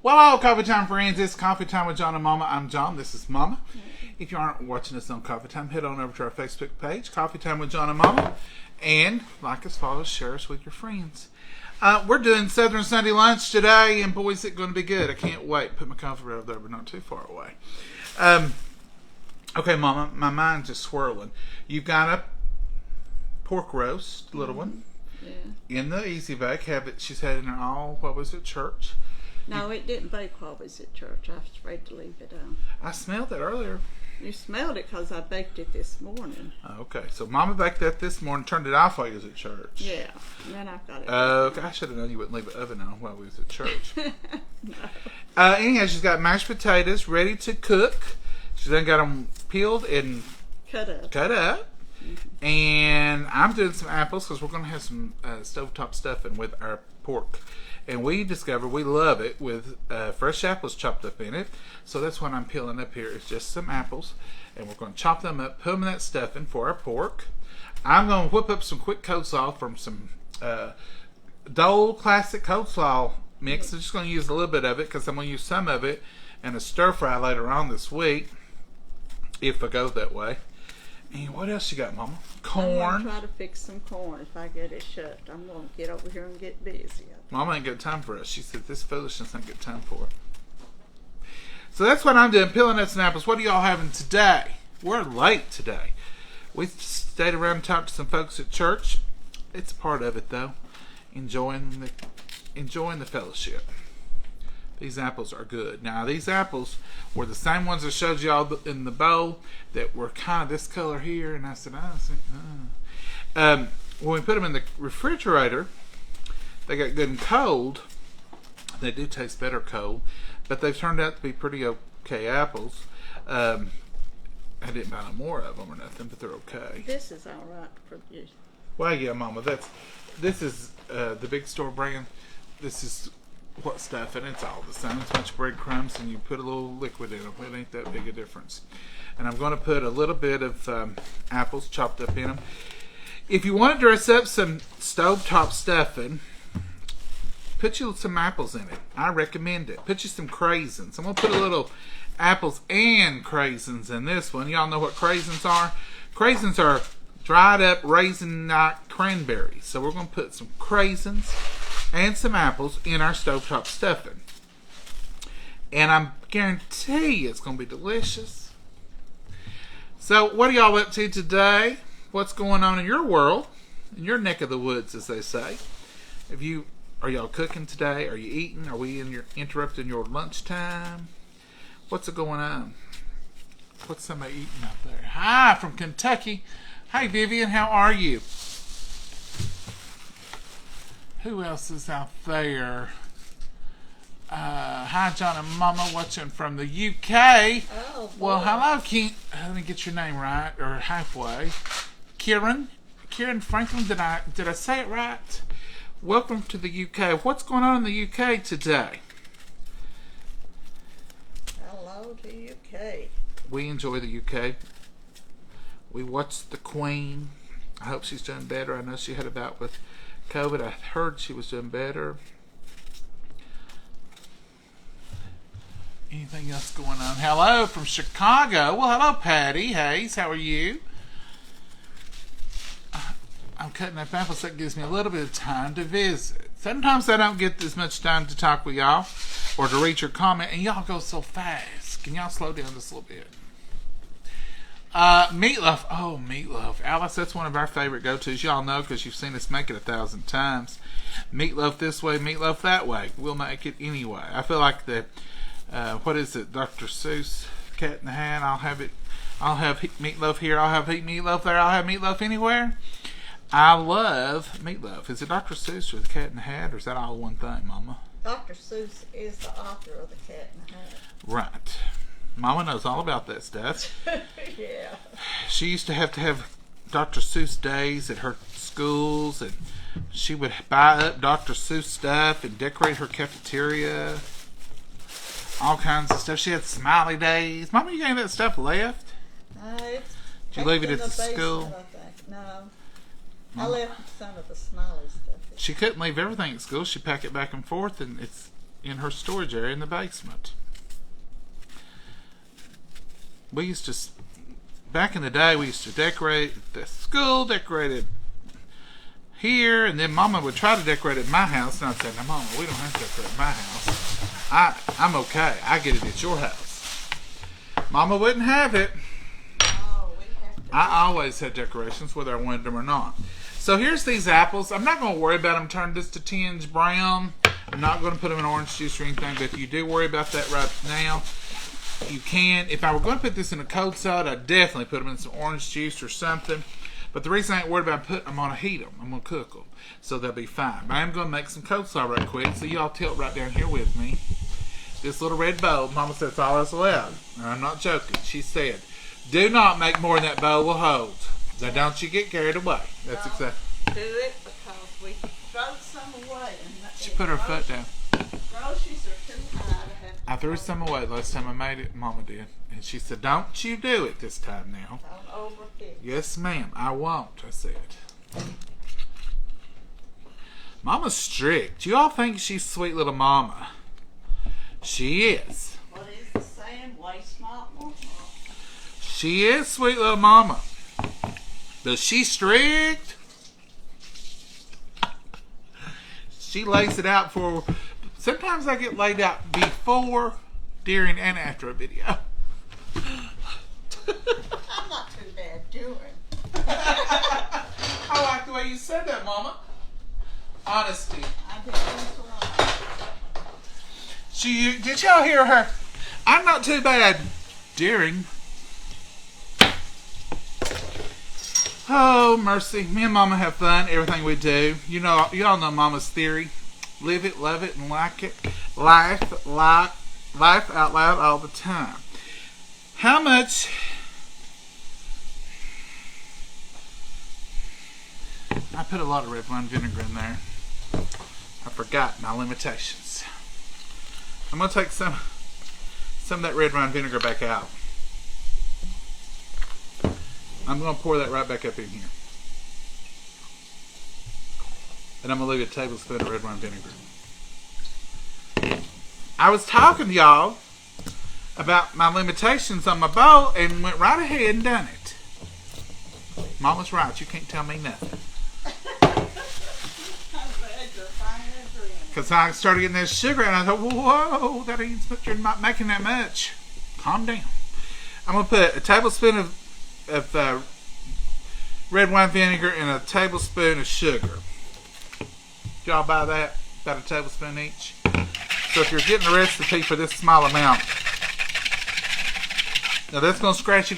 Well, Coffee Time friends, it's Coffee Time with John and Momma. I'm John, this is Momma. If you aren't watching us on Coffee Time, head on over to our Facebook page, Coffee Time with John and Momma, and like us, follow us, share us with your friends. We're doing Southern Sunday lunch today, and boy, is it going to be good. I can't wait. Put my coffee right over there, but not too far away. Okay, Mama, my mind's just swirling. You've got a pork roast, little one, in the Easy Bake. She's had in her all, what was it, church? No, it didn't bake while I was at church. I was afraid to leave it on. I smelled it earlier. You smelled it because I baked it this morning. Okay, so Mama baked that this morning, turned it off while you was at church. Yeah, and then I got it. Okay, I should have known you wouldn't leave the oven on while we was at church. No. Anyhow, she's got mashed potatoes ready to cook. She's then got them peeled and Cut up. Mm-hmm. And I'm doing some apples because we're going to have some stovetop stuffing with our pork. And we discovered we love it with fresh apples chopped up in it. So that's what I'm peeling up here. It's just some apples. And we're going to chop them up, put them in that stuffing for our pork. I'm going to whip up some quick coleslaw from some Dole Classic Coleslaw mix. I'm just going to use a little bit of it because I'm going to use some of it in a stir fry later on this week, if I go that way. And what else you got, Mama? Corn. I'm going to try to fix some corn if I get it shut. I'm going to get over here and get busy. Mama ain't got time for us. She said this foolishness ain't got time for her. So that's what I'm doing, peeling nuts and apples. What are y'all having today? We're late today. We stayed around and talked to some folks at church. It's part of it, though. Enjoying the fellowship. These apples are good. Now, these apples were the same ones I showed y'all in the bowl that were kind of this color here. And I said, when we put them in the refrigerator, they got good and cold. They do taste better cold, but they've turned out to be pretty okay apples. I didn't buy no more of them or nothing, but they're okay. This is all right for you. Well, yeah, Mama. This is the big store brand. This is what stuff, and it's all the same. It's a bunch of breadcrumbs, and you put a little liquid in them. It ain't that big a difference. And I'm going to put a little bit of apples chopped up in them. If you want to dress up some stovetop stuffing, put you some apples in it. I recommend it. Put you some craisins. I'm going to put a little apples and craisins in this one. Y'all know what craisins are? Craisins are dried up raisin-like cranberries. So we're going to put some craisins and some apples in our stovetop stuffing. And I guarantee it's going to be delicious. So what are y'all up to today? What's going on in your world? In your neck of the woods, as they say. Are y'all cooking today? Are you eating? Are we interrupting your lunchtime? What's going on? What's somebody eating out there? Hi, from Kentucky. Hi, Vivian. How are you? Who else is out there? Hi, John and Momma, watching from the UK. Oh, boy. Well, hello, let me get your name right, or halfway. Kieran Franklin. Did I say it right? Welcome to the UK. What's going on in the UK today? Hello to UK. We enjoy the UK. We watched the Queen. I hope she's doing better. I know she had a bout with COVID. I heard she was doing better. Anything else going on? Hello from Chicago. Well, hello, Patty Hayes. How are you? I'm cutting up apples. That gives me a little bit of time to visit. Sometimes I don't get as much time to talk with y'all or to read your comment, and y'all go so fast. Can y'all slow down just a little bit? Meatloaf. Oh, meatloaf. Alice, that's one of our favorite go-tos. Y'all know because you've seen us make it 1,000 times. Meatloaf this way, meatloaf that way. We'll make it anyway. I feel like what is it, Dr. Seuss, Cat in the Hat. I'll have meatloaf here. I'll have meatloaf there. I'll have meatloaf anywhere. I love meatloaf. Is it Dr. Seuss or the Cat in the Hat, or is that all one thing, Mama? Dr. Seuss is the author of the Cat in the Hat. Right. Mama knows all about that stuff. Yeah. She used to have Dr. Seuss days at her schools, and she would buy up Dr. Seuss stuff and decorate her cafeteria. All kinds of stuff. She had smiley days. Mama, you got any of that stuff left? Did you leave it at the school? I think. No. I left some of the smiley stuff. She couldn't leave everything at school. She'd pack it back and forth, and in her storage area in the basement. We used to, back in the day, we used to decorate the school, decorated here, and then Mama would try to decorate at my house, and I'd say, "No, Mama, we don't have to decorate at my house. I'm okay. I get it at your house." Mama wouldn't have it. Oh, we have to. I always had decorations, whether I wanted them or not. So here's these apples. I'm not going to worry about them turning this to tinge brown. I'm not going to put them in orange juice or anything, but if you do worry about that right now, you can. If I were going to put this in a cold salad, I'd definitely put them in some orange juice or something. But the reason I ain't worried about putting them, I'm going to heat them. I'm going to cook them. So they'll be fine. But I am going to make some cold salad right quick. So y'all tilt right down here with me. This little red bowl, Mama said it's all that's allowed. And I'm not joking. She said, do not make more than that bowl will hold. Now don't you get carried away. That's exactly. Do it because we throw some away. She put her foot down. Groceries are too high to have. I threw some away last time I made it. Mama did. And she said, don't you do it this time now. Don't overfix. Yes, ma'am. I won't, I said. Mama's strict. You all think she's sweet little Mama. She is. What is the saying? Waste not, want not. She is sweet little Mama. But she's strict. She lays it out for. Sometimes I get laid out before, during, and after a video. I'm not too bad doing. I like the way you said that, Mama. Honesty. I did this alone. Did y'all hear her? I'm not too bad during. Oh, mercy. Me and Mama have fun. Everything we do. Y'all know Mama's theory. Live it, love it, and like it. Life out loud all the time. How much... I put a lot of red wine vinegar in there. I forgot my limitations. I'm going to take some of that red wine vinegar back out. I'm going to pour that right back up in here. And I'm going to leave a tablespoon of red wine vinegar. I was talking to y'all about my limitations on my bowl and went right ahead and done it. Mama's right. You can't tell me nothing. Because I started getting this sugar and I thought, whoa, that ain't, you're not making that much. Calm down. I'm going to put a tablespoon of red wine vinegar and a tablespoon of sugar. Did y'all buy that? About a tablespoon each. So if you're getting a recipe for this small amount, now that's going to scratchy,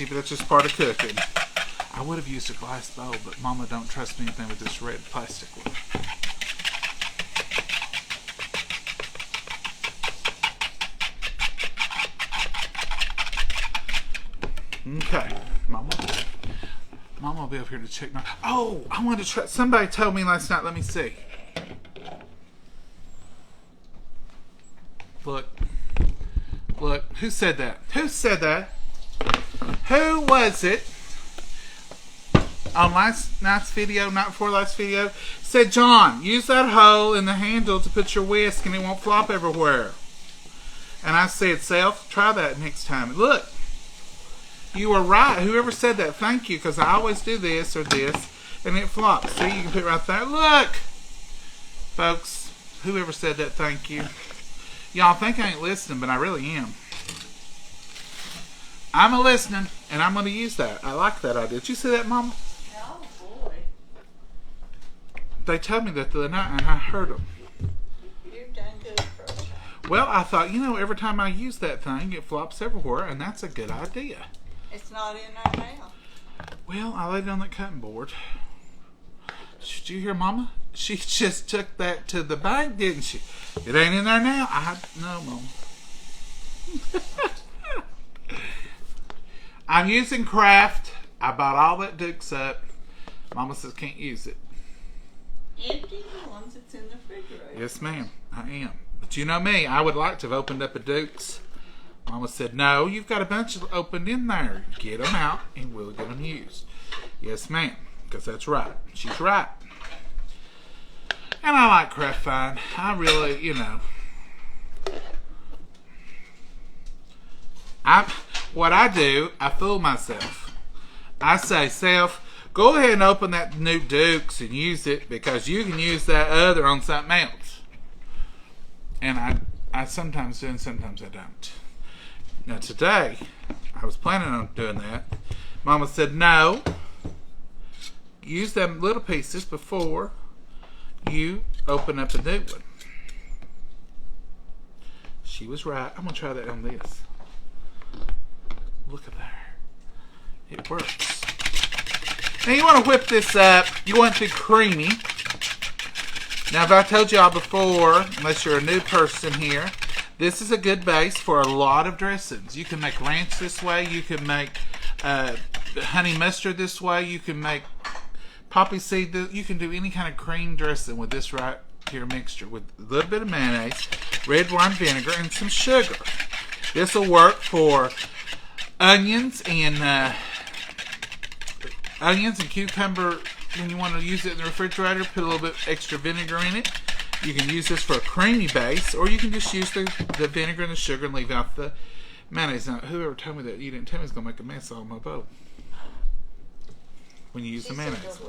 but that's just part of cooking. I would have used a glass bowl, but Mama don't trust anything with this red plastic one. Okay, Mama will be up here to check my... Oh, I wanted to try... Somebody told me last night, let me see. Look, who said that? Who said that? Who was it? On last night's video, night before last video, said, John, use that hole in the handle to put your whisk and it won't flop everywhere. And I said, Self, try that next time. Look. You were right. Whoever said that, thank you, because I always do this or this, and it flops. See, you can put it right there. Look! Folks, whoever said that, thank you. Y'all think I ain't listening, but I really am. I'm a-listening, and I'm going to use that. I like that idea. Did you see that, Mama? Oh, boy. They told me that the other night, and I heard them. You've done good for a child. Well, I thought, every time I use that thing, it flops everywhere, and that's a good idea. It's not in there now. Well, I laid it on that cutting board. Did you hear Mama? She just took that to the bank, didn't she? It ain't in there now. No, Mama. I'm using Kraft. I bought all that Dukes up. Mama says can't use it. Empty the ones that's in the refrigerator. Yes, ma'am. I am. But you know me. I would like to have opened up a Dukes. Mama said, no, you've got a bunch opened in there. Get them out and we'll get them used. Yes, ma'am. Because that's right. She's right. And I like Kraft Fine. I really, you know. What I do, I fool myself. I say, self, go ahead and open that new Dukes and use it because you can use that other on something else. And I sometimes do and sometimes I don't. Now today, I was planning on doing that. Mama said, no, use them little pieces before you open up a new one. She was right. I'm going to try that on this. Look at there. It works. Now you want to whip this up. You want it to be creamy. Now if I told y'all before, unless you're a new person here, this is a good base for a lot of dressings. You can make ranch this way. You can make honey mustard this way. You can make poppy seed. You can do any kind of cream dressing with this right here mixture with a little bit of mayonnaise, red wine vinegar, and some sugar. This will work for onions and cucumber. When you want to use it in the refrigerator, put a little bit extra vinegar in it. You can use this for a creamy base, or you can just use the vinegar and the sugar and leave out the mayonnaise. Now, whoever told me that, you didn't tell me it's going to make a mess all my bowl when you use the mayonnaise.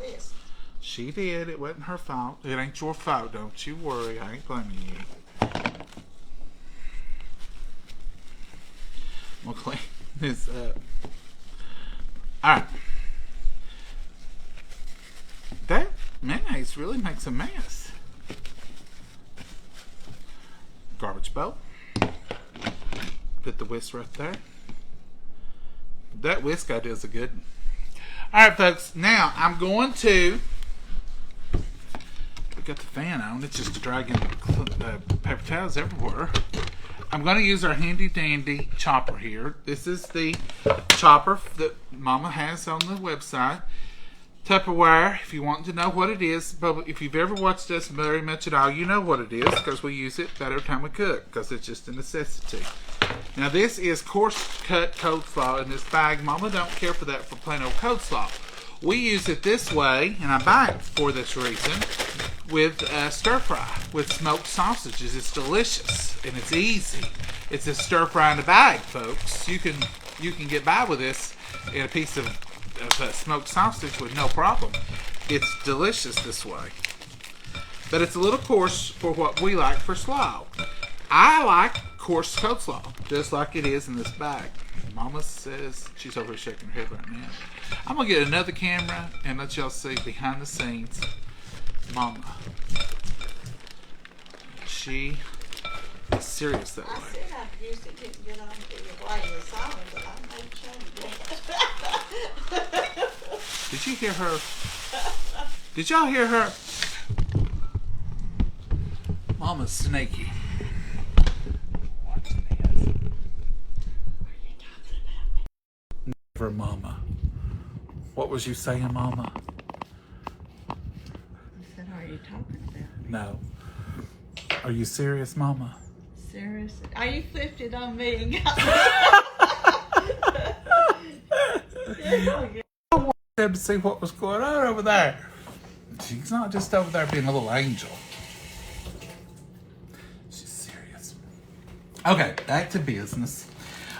She did. It wasn't her fault. It ain't your fault. Don't you worry. I ain't blaming you. We'll clean this up. Alright. That mayonnaise really makes a mess. Garbage bowl. Put the whisk right there. That whisk idea is a good one. Alright folks, now I'm going to, we got the fan on, it's just dragging paper towels everywhere. I'm going to use our handy dandy chopper here. This is the chopper that Mama has on the website. Tupperware, if you want to know what it is, but if you've ever watched us very much at all, you know what it is because we use it every time we cook because it's just a necessity. Now this is coarse cut coleslaw in this bag. Mama don't care for that for plain old coleslaw. We use it this way, and I buy it for this reason, with stir fry with smoked sausages. It's delicious and it's easy. It's a stir fry in a bag, folks. You can get by with this in a piece of smoked sausage with no problem. It's delicious this way. But it's a little coarse for what we like for slaw. I like coarse coleslaw, just like it is in this bag. Mama says, she's over here shaking her head right now. I'm going to get another camera and let y'all see behind the scenes Mama. She is serious that way. I said I used it didn't get on to your way of song, but I made sure you did. Did you hear her? Did y'all hear her? Mama's snaky. What's this? What are you talking about? Never, Mama. What was you saying, Mama? I said, are you talking about? No. Are you serious, Mama? Serious? Are you flipped it on me and got me? I wanted to see what was going on over there. She's not just over there being a little angel. She's serious. Okay, back to business.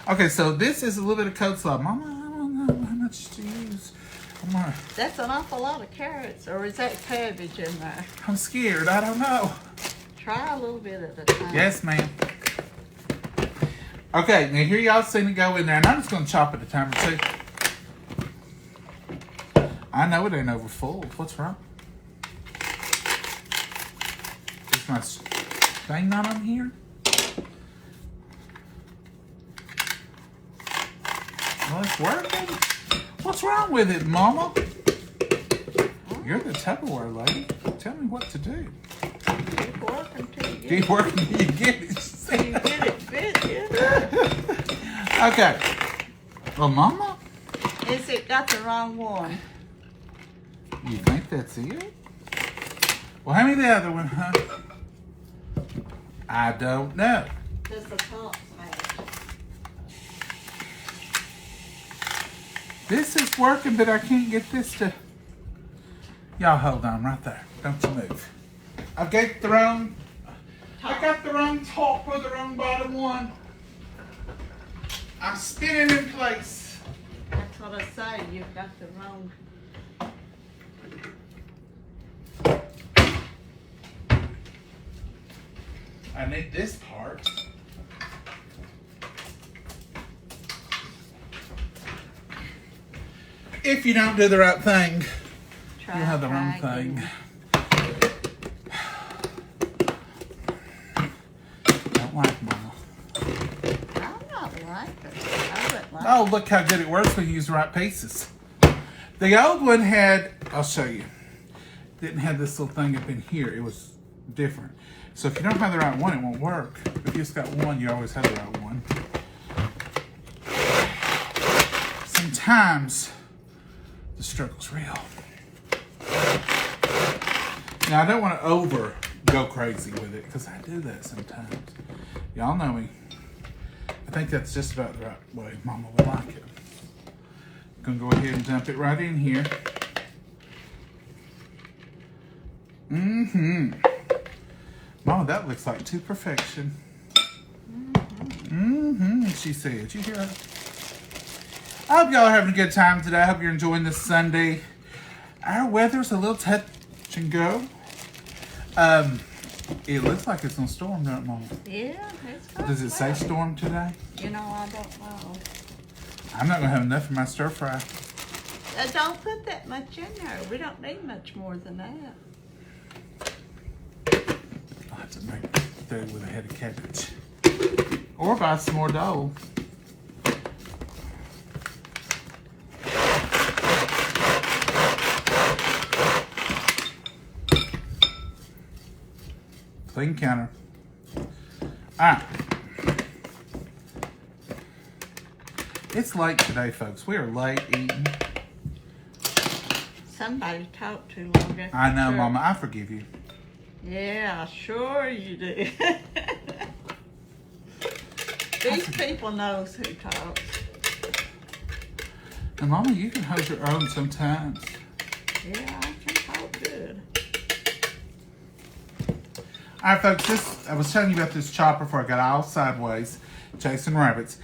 Okay, so this is a little bit of coleslaw. Mama, I don't know how much to use. That's an awful lot of carrots, or is that cabbage in there? I'm scared. I don't know. Try a little bit at a time. Yes, ma'am. Okay, now here y'all seen it go in there, and I'm just going to chop it a time or two. I know it ain't over full. What's wrong? Is my thing not on here? Well, it's working. What's wrong with it, Mama? You're the Tupperware lady. Tell me what to do. Keep working till you get Keep working till you get it. till you get it fit, yeah. Okay. Well, Mama? Is it got the wrong one? You think that's it? Well, hand me the other one, huh? I don't know. Does the top match? This is working, but I can't get this to... Y'all hold on right there. Don't you move. I got the wrong. I got the wrong top or the wrong bottom one. I'm spinning in place. That's what I say. You've got the wrong. I need this part. If you don't do the right thing, you'll have the wrong thing. Don't like Mama. I'm not like it. I wouldn't like Oh, look how good it works when you use the right pieces. The old one had, I'll show you, didn't have this little thing up in here. It was different. So if you don't have the right one, it won't work. If you just got one, you always have the right one. Sometimes the struggle's real. Now, I don't want to go crazy with it because I do that sometimes. Y'all know me. I think that's just about the right way Mama would like it. I'm going to go ahead and dump it right in here. Mm-hmm. Mama, that looks like to perfection. Mm-hmm, she said. You hear her? I hope y'all are having a good time today. I hope you're enjoying this Sunday. Our weather's a little touch and go. It looks like it's gonna storm, doesn't it, Mama? Yeah, it's good. Does it say storm today? You know, I don't know. I'm not gonna have enough for my stir fry. Don't put that much in there. We don't need much more than that. I'll have to make do with a head of cabbage. Or buy some more dough. Clean counter. Alright. It's late today, folks. We are late eating. Somebody talked too long. I know, Mama. I forgive you. Yeah, sure you do. These people knows who talks. And Mama, you can hold your own sometimes. Yeah, I can talk good. Alright, folks, I was telling you about this chopper before I got all sideways chasing rabbits.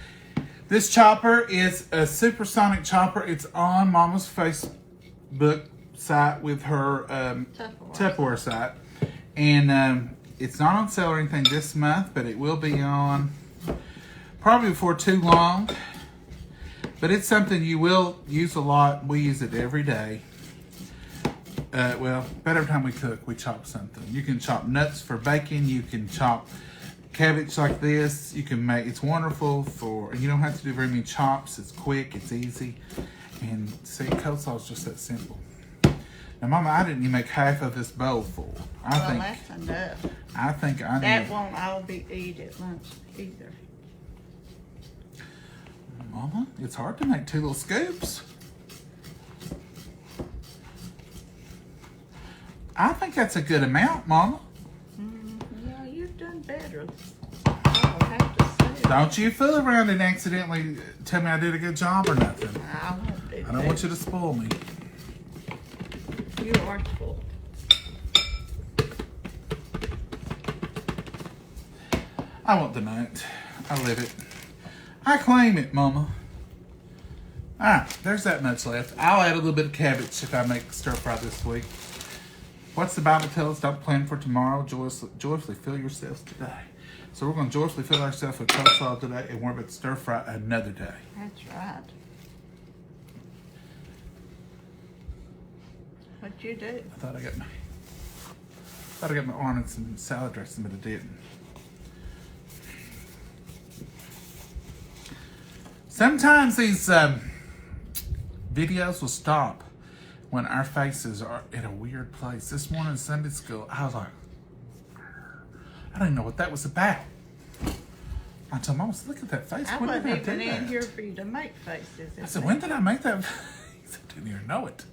This chopper is a supersonic chopper. It's on Mama's Facebook site with her Tupperware site. And it's not on sale or anything this month, but it will be on probably before too long. But it's something you will use a lot. We use it every day. Well, about every time we cook, we chop something. You can chop nuts for bacon. You can chop cabbage like this. You can make, it's wonderful and you don't have to do very many chops. It's quick, it's easy. And see, coleslaw is just that simple. Now, Mama, I didn't even make half of this bowl full. That's enough. I think I need. That won't all be eat at lunch either. Mama, it's hard to make 2 little scoops. I think that's a good amount, Mama. Yeah, you've done better. I'll have to say. Don't you fool around and accidentally tell me I did a good job or nothing. I won't do that. I don't want you to spoil me. You are full. I won't deny it. I live it. I claim it, Mama. Alright, there's that much left. I'll add a little bit of cabbage if I make stir fry this week. What's the Bible tell us? Don't plan for tomorrow. Joyfully fill yourselves today. So we're going to joyfully fill ourselves with coleslaw today and worry about stir fry another day. That's right. What'd you do? I thought I got my arm in some salad dressing, but I didn't. Sometimes these videos will stop when our faces are in a weird place. This morning in Sunday school, I was like, I didn't know what that was about. I told Mom, look at that face. I When wasn't did I even do in that? here for you to make faces. I said, when did I make that? He said, didn't even know it.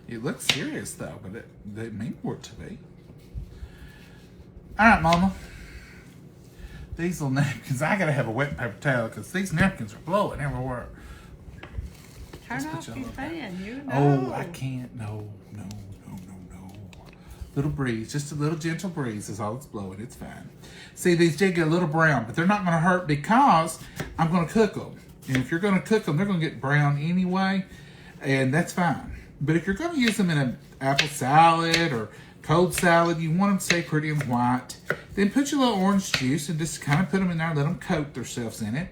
It looks serious though, but it didn't mean for it to be. All right, Mama. These little napkins, I gotta have a wet paper towel because these napkins are blowing everywhere. Turn off your fan, you know. Oh, I can't. No. Little breeze, just a little gentle breeze is all it's blowing. It's fine. See, these did get a little brown, but they're not going to hurt because I'm going to cook them. And if you're going to cook them, they're going to get brown anyway, and that's fine. But if you're going to use them in an apple salad or cold salad, you want them to stay pretty and white. Then put your little orange juice and just kind of put them in there, let them coat themselves in it.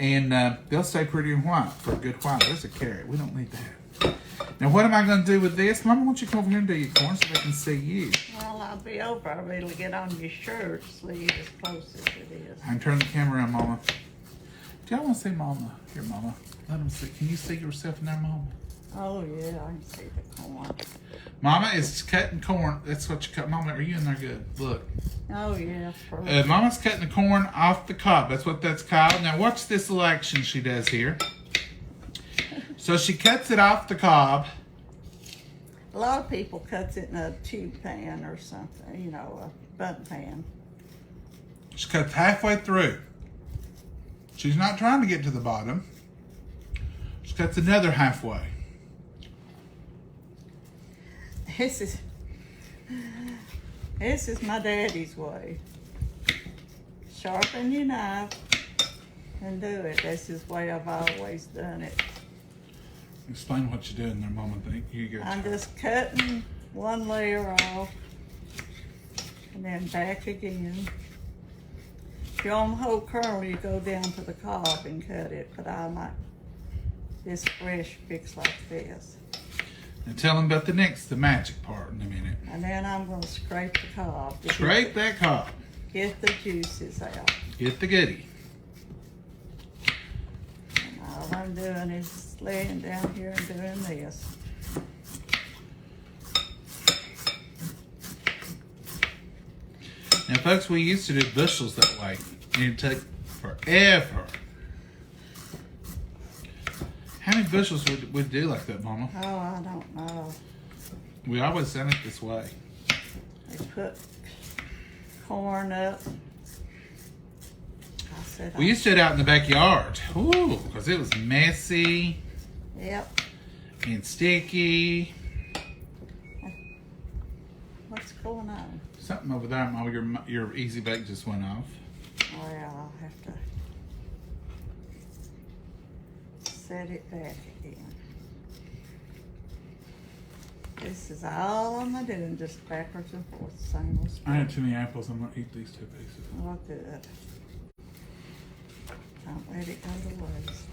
And they'll stay pretty and white for a good while. There's a carrot. We don't need that. Now, what am I going to do with this? Mama, why don't you come over here and do your corn so they can see you? Well, I'll be over. I'll be able to get on your shirt sleeve as close as it is. I can turn the camera around, Mama. Do y'all want to see Mama? Here, Mama. Let them see. Can you see yourself in there, Mama? Oh, yeah, I can see the corn. Mama is cutting corn. That's what you cut. Mama, are you in there good? Look. Oh, yeah. Mama's cutting the corn off the cob. That's what that's called. Now, watch this little action she does here. So she cuts it off the cob. A lot of people cuts it in a tube pan or something, you know, a bun pan. She cuts halfway through. She's not trying to get to the bottom. She cuts another halfway. This is my daddy's way. Sharpen your knife and do it. That's his way I've always done it. Explain what you're doing there, Mama. You go. I'm just cutting one layer off and then back again. If you want the whole kernel, you go down to the cob and cut it, but I like this fresh fix like this. And tell them about the magic part in a minute. And then I'm going to scrape the cob. Scrape that cob. Get the juices out. Get the goodie. And all I'm doing is laying down here and doing this. Now, folks, we used to do bushels that way. And it took forever. How many bushels would we do like that, Mama? Oh, I don't know. We always done it this way. They put corn up. We used to do it out in the backyard. Ooh, because it was messy. Yep. And sticky. What's going on? Something over there, Mama. Your easy bake just went off. Oh, yeah, I'll have to set it back again. This is all I'm doing, just backwards and forth, same old I had too many apples. I'm going to eat these 2 pieces. Oh, good. Don't let it go to waste.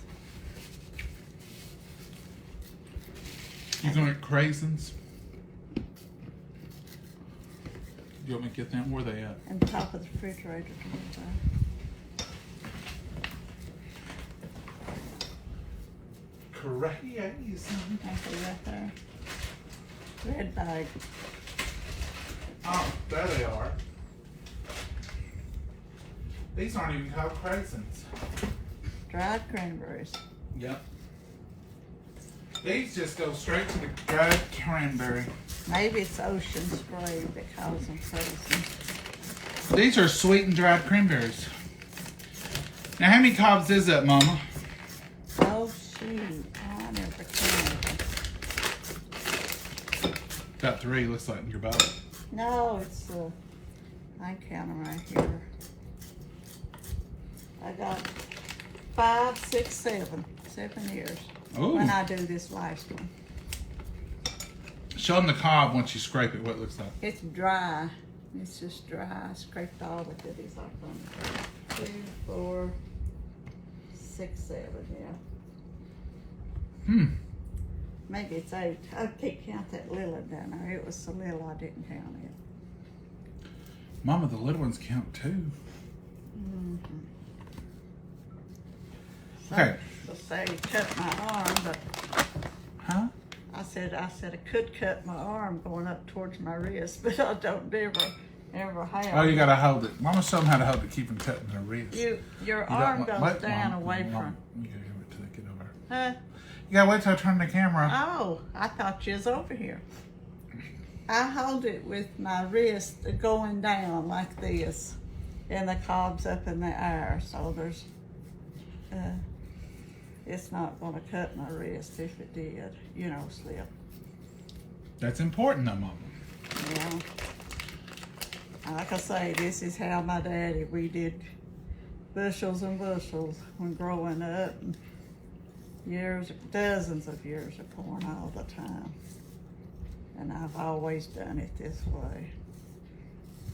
You going to eat craisins? You want me to get them? Where are they at? On top of the refrigerator. Crazy. Right there. Red bag. Oh, there they are. These aren't even called craisins. Dried cranberries. Yep. These just go straight to the dried cranberry. Maybe it's ocean spray that calls them craisins. These are sweetened dried cranberries. Now, how many cobs is that, Mama? Oh, shoot. I never counted. About 3, looks like in your bottle. No, it's, I count them right here. I got 5, 6, 7. 7 years. Ooh. When I do this last one. Show them the cob once you scrape it, what it looks like. It's dry. It's just dry. I scraped all the goodies off on it. 2, 4, 6, 7, yeah. Maybe it's 8. I can't count that little one down there. It was so little I didn't count it. Mama, the little ones count too. Mm-hmm. Okay. So say cut my arm, but Huh? I said I could cut my arm going up towards my wrist, but I don't ever have. Oh, you gotta hold it. Mama showed them how to hold it, keep them cutting their wrist. Your You arm don't- goes wait, down Mama, away Mama, from. You gotta wait till they get over. Huh? You gotta wait till I turn the camera. Oh, I thought you was over here. I hold it with my wrist going down like this, and the cob's up in the air, so there's, it's not gonna cut my wrist if it did, slip. That's important though, Mama. Yeah. Like I say, this is how my daddy, we did bushels and bushels when growing up. Years, dozens of years of corn all the time. And I've always done it this way.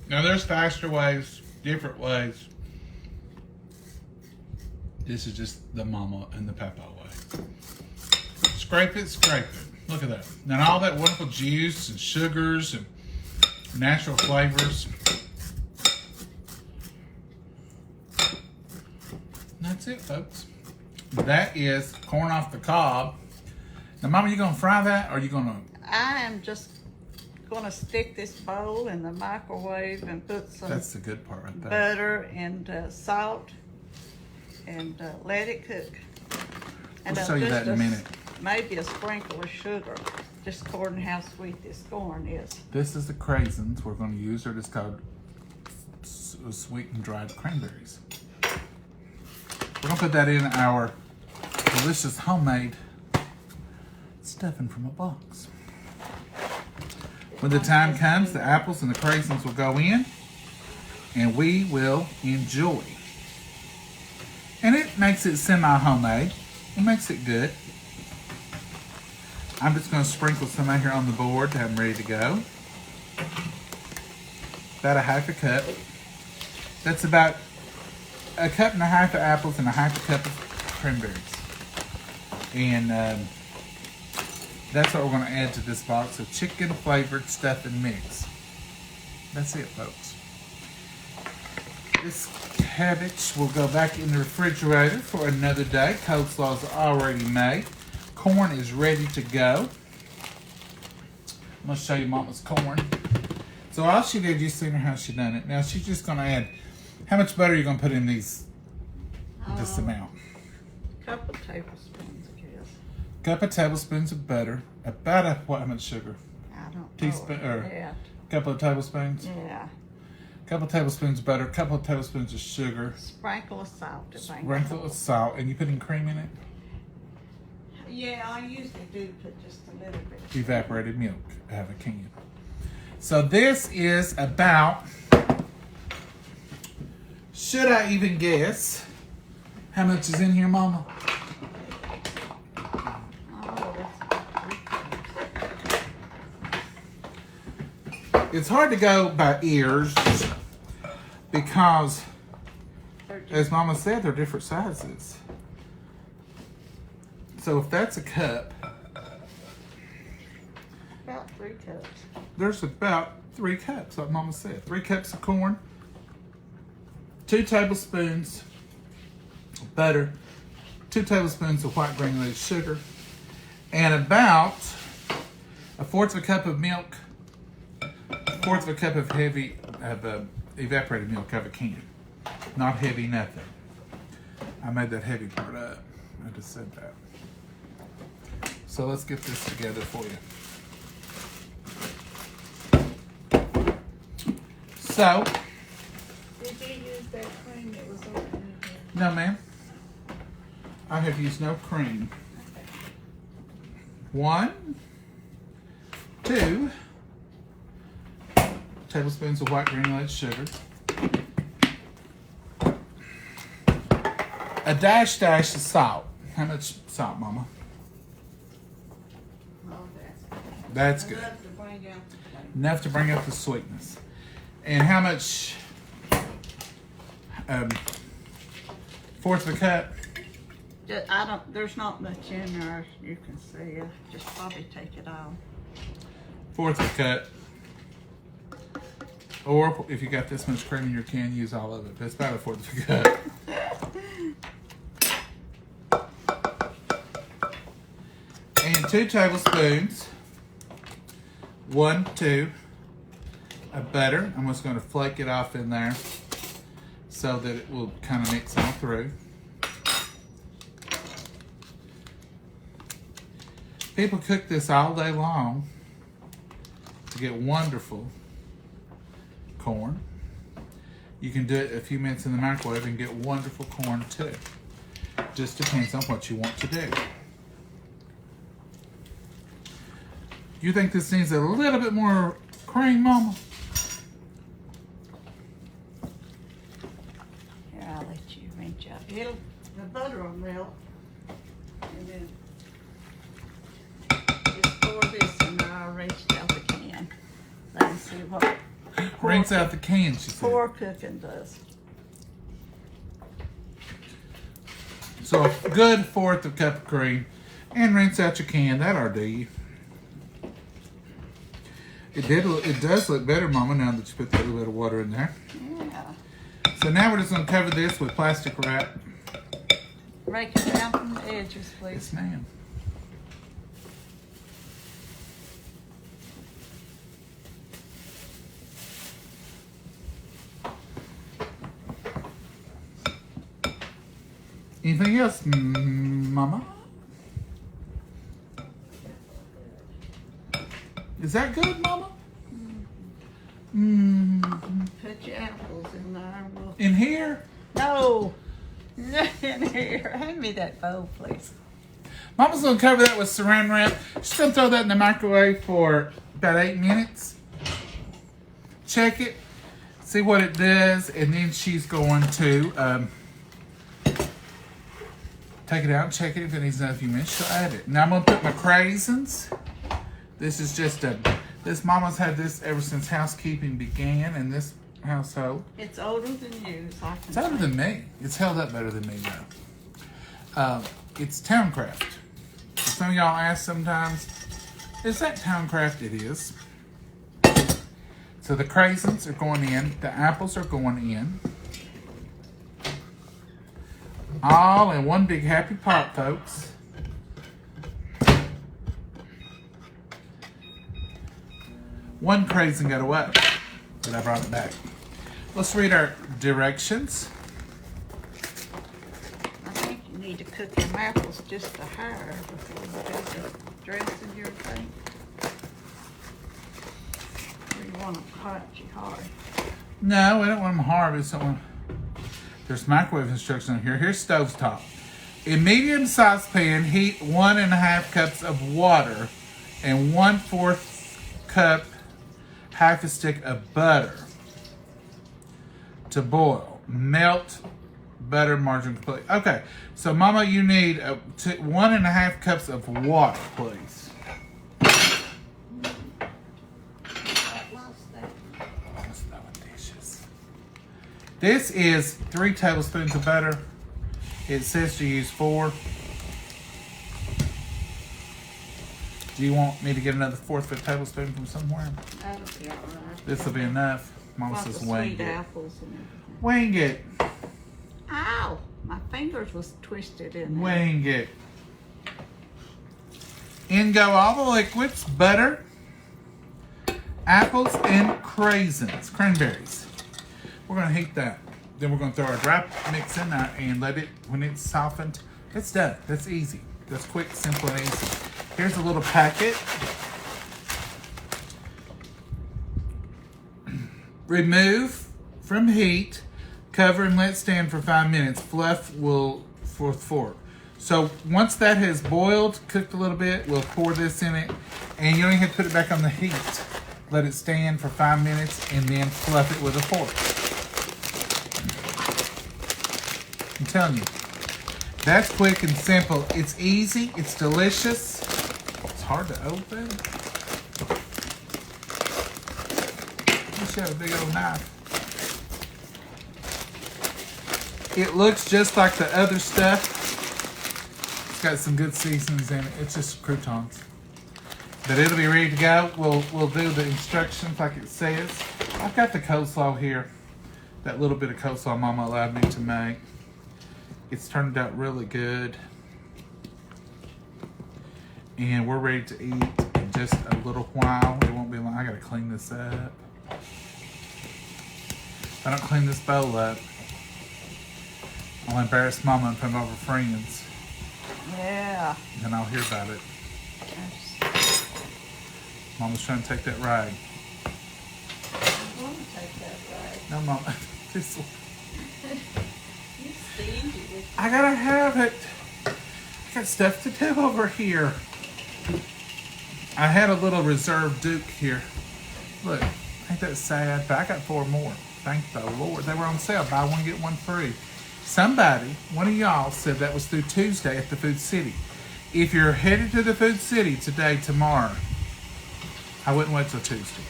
Now there's faster ways, different ways. This is just the mama and the papa way. Scrape it, scrape it. Look at that. And all that wonderful juice and sugars and natural flavors. And that's it, folks. That is corn off the cob. Now, Mama, you gonna fry that, or are you gonna? I am just gonna stick this bowl in the microwave and put some That's the good part right there. butter and salt and let it cook. And We'll show you that in a minute. Maybe a sprinkle of sugar, just according to how sweet this corn is. This is the craisins we're going to use. They're just called sweetened dried cranberries. We're going to put that in our delicious homemade stuffing from a box. When the time comes, the apples and the craisins will go in, and we will enjoy. And it makes it semi-homemade. It makes it good. I'm just going to sprinkle some out here on the board to have them ready to go. About a half a cup. That's about a cup and a half of apples and a half a cup of cranberries. And that's what we're going to add to this box of chicken flavored stuffing mix. That's it, folks. This cabbage will go back in the refrigerator for another day. Coleslaw is already made. Corn is ready to go. I'm going to show you Mama's corn. So all she did, you seen her how she done it. Now she's just going to add, how much butter are you going to put in these, this amount? A couple of tablespoons, I guess. Couple of tablespoons of butter. About a, what, how much sugar? I don't Teaspoon, know. or Yeah. couple of tablespoons? Yeah. Couple of tablespoons of butter, couple of tablespoons of sugar. Sprinkle of salt. Sprinkle of salt, and you putting cream in it? Yeah, I usually do put just a little bit. Evaporated milk. I have a can. So this is about, should I even guess, how much is in here, Mama? Oh, that's It's hard to go by ears because, as Mama said, they're different sizes. So if that's a cup, about 3 cups. there's about 3 cups, like Mama said. 3 cups of corn, 2 tablespoons of butter, 2 tablespoons of white granulated sugar, and about 1/4 of a cup of milk, 1/4 of a cup of evaporated milk out of a can. Not heavy, nothing. I made that heavy part up. I just said that. So let's get this together for you. So, Did you use that cream that was over in here? no ma'am, I have used no cream. 1, 2 tablespoons of white granulated sugar. A dash of salt. How much salt, Mama? Oh, That's good. enough to bring out the flavor. Enough to bring up the sweetness. And how much? 1/4 of a cup. There's not much in there, you can see. I just probably take it all. 1/4 of a cup. Or if you got this much cream in your can, use all of it. But it's about 1/4 of a cup. And 2 tablespoons. 1, 2 of butter. I'm just going to flake it off in there so that it will kind of mix all through. People cook this all day long to get wonderful corn. You can do it a few minutes in the microwave and get wonderful corn too. Just depends on what you want to do. You think this needs a little bit more cream, Mama? let you rinse out. The butter will melt. And then just pour this in there. I rinsed out the can. Let's see what Rinse out the can, she said. pour cooking does. So a good 1/4 of a cup of cream, and rinse out your can. That'll do you. It does look better, Mama, now that you put a little bit of water in there. Yeah. So now we're just going to cover this with plastic wrap. Break it down from the edges, please. Yes, ma'am. Anything else, Mama? Is that good, Mama? Put your apples in there. In here? No. In here. Hand me that bowl, please. Mama's going to cover that with saran wrap. She's going to throw that in the microwave for about 8 minutes. Check it. See what it does. And then she's going to take it out and check it. If it needs another few minutes, she'll add it. Now I'm going to put my craisins. This is just this Mama's had this ever since housekeeping began in this household. It's older than you, so I can It's older say. than me. It's held up better than me, though. It's Towncraft. Some of y'all ask sometimes, is that Towncraft? It is. So the craisins are going in. The apples are going in. All in one big happy pot, folks. One craisin got away, but I brought it back. Let's read our directions. I think you need to cook your apples just a hair before you do the dressing your thing. Or you want them crunchy hard. No, we don't want them hard. We just don't want... There's microwave instructions on here. Here's stovetop. In medium-sized pan, heat 1.5 cups of water and 1/4 cup, half a stick of butter to boil. Melt butter, margarine completely. Okay, so Mama, you need 1.5 cups of water, please. This is 3 tablespoons of butter. It says to use 4. Do you want me to get another 1/4 of a tablespoon from somewhere? That'll be all right. This will be enough. Mama Want says the wing sweet it. apples and everything. Wing it. Ow! My fingers was twisted in there. Wing it. In go all the liquids, butter, apples, and cranberries. We're going to heat that. Then we're going to throw our dry mix in there and let it, when it's softened, it's done. That's easy. That's quick, simple, and easy. Here's a little packet. Remove from heat, cover and let stand for 5 minutes. Fluff will forth. So once that has boiled, cooked a little bit, we'll pour this in it, and you don't even have to put it back on the heat. Let it stand for 5 minutes, and then fluff it with a fork. I'm telling you, that's quick and simple. It's easy. It's delicious. It's hard to open. You have a big old knife. It looks just like the other stuff. It's got some good seasonings in it. It's just croutons. But it'll be ready to go. We'll do the instructions like it says. I've got the coleslaw here. That little bit of coleslaw Mama allowed me to make. It's turned out really good. And we're ready to eat in just a little while. It won't be long. I gotta clean this up. If I don't clean this bowl up, I'll embarrass Mama in front of all her friends. Yeah. And I'll hear about it. Mama's trying to take that ride. I want to take that ride. No, Mama. This one. You stingy with I gotta have it. I got stuff to do over here. I had a little reserve Duke here. Look, ain't that sad? But I got 4 more. Thank the Lord. They were on sale. Buy one, get one free. Somebody, one of y'all, said that was through Tuesday at the Food City. If you're headed to the Food City today, tomorrow, I wouldn't wait till Tuesday.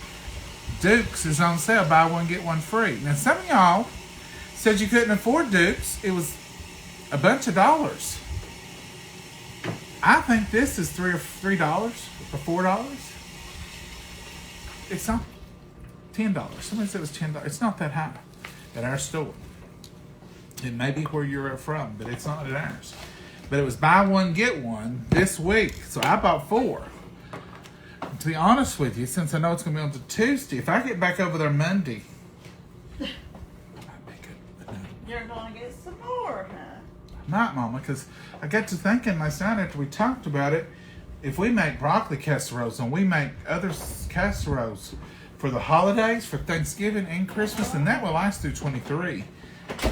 Duke's is on sale, buy one, get one free. Now, some of y'all said you couldn't afford Duke's. It was a bunch of dollars. I think this is $3 or $4. It's not $10. Somebody said it was $10. It's not that high at our store. It may be where you're from, but it's not at ours. But it was buy one, get one this week. So I bought 4. To be honest with you, since I know it's going to be on to Tuesday, if I get back over there Monday, I might make it. You're going to get some more, huh? Not, Mama, because I got to thinking last night after we talked about it, if we make broccoli casseroles and we make other casseroles for the holidays, for Thanksgiving and Christmas, and that will last through 23,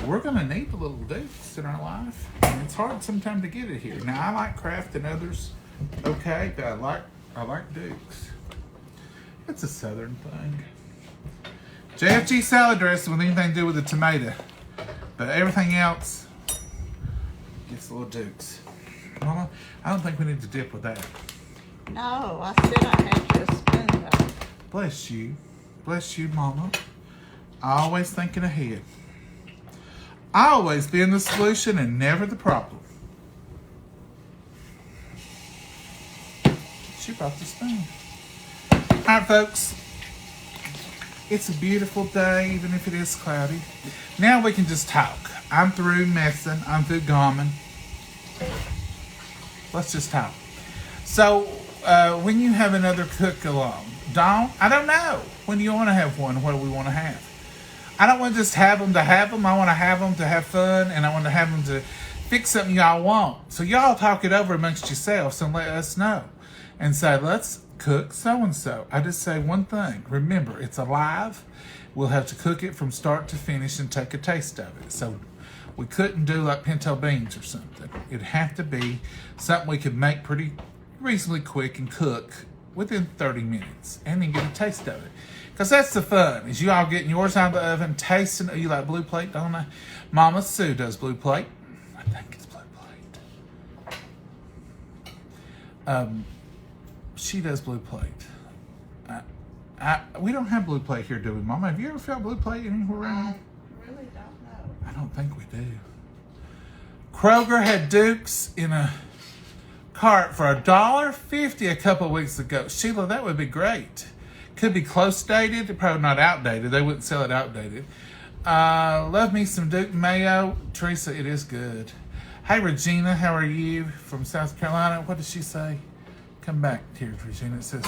we're going to need the little Dukes in our life. And it's hard sometimes to get it here. Now, I like Kraft and others, okay, but I like Dukes. It's a southern thing. JFG salad dressing with anything to do with the tomato. But everything else gets a little Dukes. Mama, I don't think we need to dip with that. No, I said I had you a spoon though. Bless you. Bless you, Mama. Always thinking ahead. Always being the solution and never the problem. She brought the spoon. Alright, folks. It's a beautiful day, even if it is cloudy. Now we can just talk. I'm through messing. I'm through gamming. Let's just talk. So, when you have another cook along, I don't know. When do you want to have one? What do we want to have? I don't want to just have them to have them. I want to have them to have fun, and I want to have them to fix something y'all want. So y'all talk it over amongst yourselves and let us know. And say, let's cook so-and-so. I just say one thing. Remember, it's alive. We'll have to cook it from start to finish and take a taste of it. So we couldn't do like pinto beans or something. It'd have to be something we could make pretty reasonably quick and cook within 30 minutes and then get a taste of it. Because that's the fun, is you all getting yours out of the oven, tasting. You like Blue Plate, don't I? Mama Sue does Blue Plate. I think it's Blue Plate. She does Blue Plate. We don't have Blue Plate here, do we, Mama? Have you ever felt Blue Plate anywhere around? I really don't know. I don't think we do. Kroger had Dukes in a cart for $1.50 a couple of weeks ago. Sheila, that would be great. Could be close dated, probably not outdated. They wouldn't sell it outdated. Love me some Duke mayo. Teresa, it is good. Hey, Regina, how are you? From South Carolina. What does she say? Come back here, Regina. It says,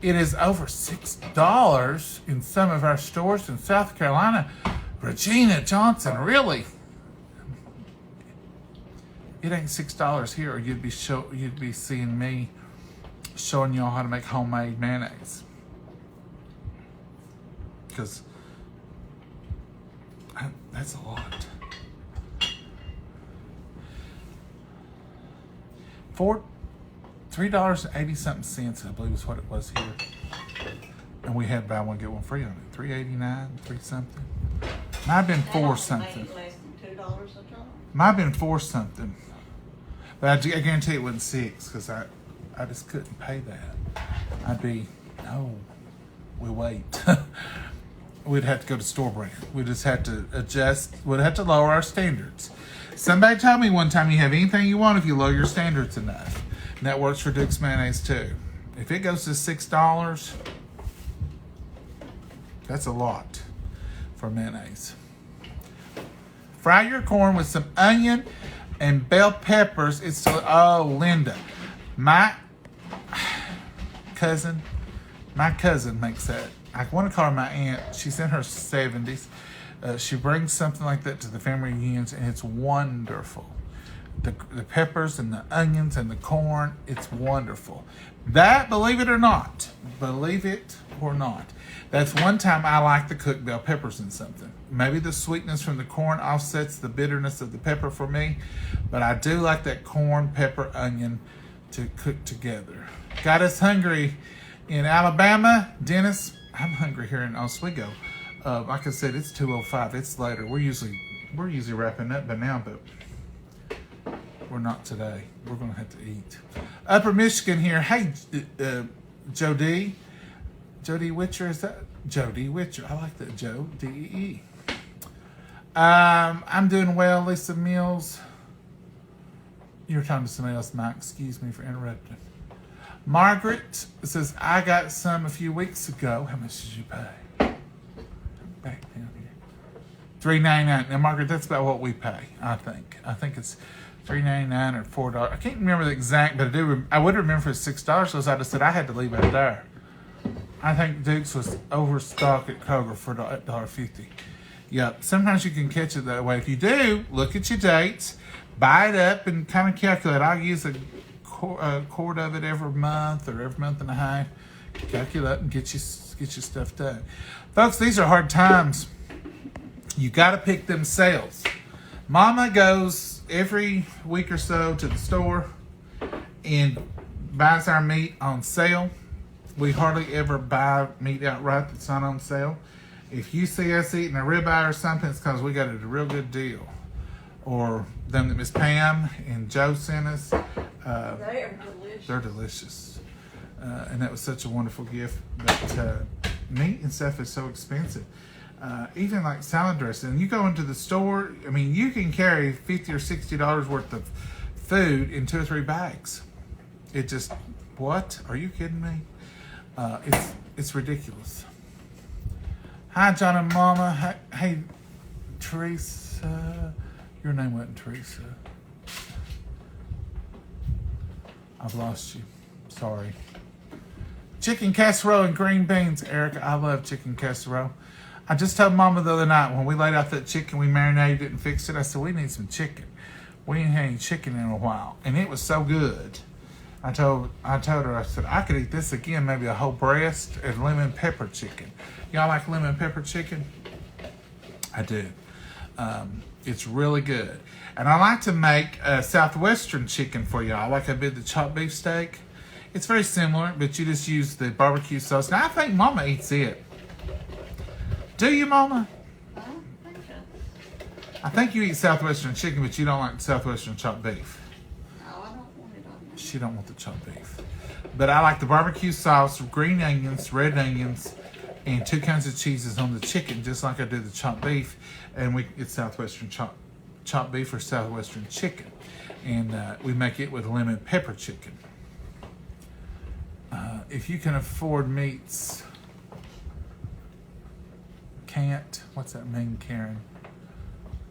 it is over $6 in some of our stores in South Carolina. Regina Johnson, really? It ain't $6 here, or you'd be seeing me showing y'all how to make homemade mayonnaise. Because that's a lot. $3.80 I believe is what it was here, and we had buy one get one free on it. $3.89, $3 something. Might have been $4 something. Less than $2 a jar. Might have been $4 something. But I guarantee it wasn't $6 because I just couldn't pay that. I'd be we wait. We'd have to go to store brand. We just had to adjust. We'd have to lower our standards. Somebody told me one time you have anything you want if you lower your standards enough. And that works for Duke's mayonnaise too. If it goes to $6, that's a lot for mayonnaise. Fry your corn with some onion and bell peppers. Linda, my cousin makes that. I want to call her my aunt. She's in her 70s. She brings something like that to the family reunions, and it's wonderful. The peppers and the onions and the corn, it's wonderful. That, believe it or not, that's one time I like to cook bell peppers in something. Maybe the sweetness from the corn offsets the bitterness of the pepper for me, but I do like that corn, pepper, onion to cook together. Got us hungry in Alabama. Dennis, I'm hungry here in Oswego. Like I said, it's 2:05. It's later. We're usually we're usually wrapping up by now, but we're not today. We're going to have to eat. Upper Michigan here. Hey, Jody. Jody Witcher, is that? Jody Witcher. I like that. Joe, D-E-E. I'm doing well, Lisa Mills. You're talking to somebody else, Mike. Excuse me for interrupting. Margaret says, I got some a few weeks ago. How much did you pay? Back down here. $3.99. Now, Margaret, that's about what we pay, I think. I think it's $3.99 or $4. I can't remember the exact, but I would remember if it's $6 because I just said I had to leave it there. I think Duke's was overstocked at Kroger for $1.50. Yep. Sometimes you can catch it that way. If you do, look at your dates, buy it up, and kind of calculate. I use a quart of it every month or every month and a half. Calculate and get your stuff done, folks. These are hard times. You got to pick them sales. Mama goes every week or so to the store and buys our meat on sale. We hardly ever buy meat outright that's not on sale. If you see us eating a ribeye or something, it's because we got it at a real good deal. Or them that Miss Pam and Joe sent us. They are delicious. They're delicious. And that was such a wonderful gift. But meat and stuff is so expensive. Even like salad dressing. You go into the store, I mean, you can carry $50 or $60 worth of food in 2 or 3 bags. It just, what? Are you kidding me? It's ridiculous. Hi, John and Momma. Hey, Teresa. Your name wasn't Teresa. I've lost you. Sorry. Chicken casserole and green beans, Erica. I love chicken casserole. I just told Mama the other night when we laid out that chicken, we marinated it and fixed it. I said, we need some chicken. We ain't had any chicken in a while. And it was so good. I told her, I said, I could eat this again, maybe a whole breast and lemon pepper chicken. Y'all like lemon pepper chicken? I do. It's really good. And I like to make a Southwestern chicken for y'all, like I did the chopped beef steak. It's very similar, but you just use the barbecue sauce. Now, I think Mama eats it. Do you, Mama? I don't think so. I think you eat Southwestern chicken, but you don't like Southwestern chopped beef. She don't want the chopped beef. But I like the barbecue sauce, green onions, red onions, and 2 kinds of cheeses on the chicken, just like I do the chopped beef. And it's Southwestern chopped beef or Southwestern chicken. And we make it with lemon pepper chicken. If you can afford meats, can't. What's that mean, Karen?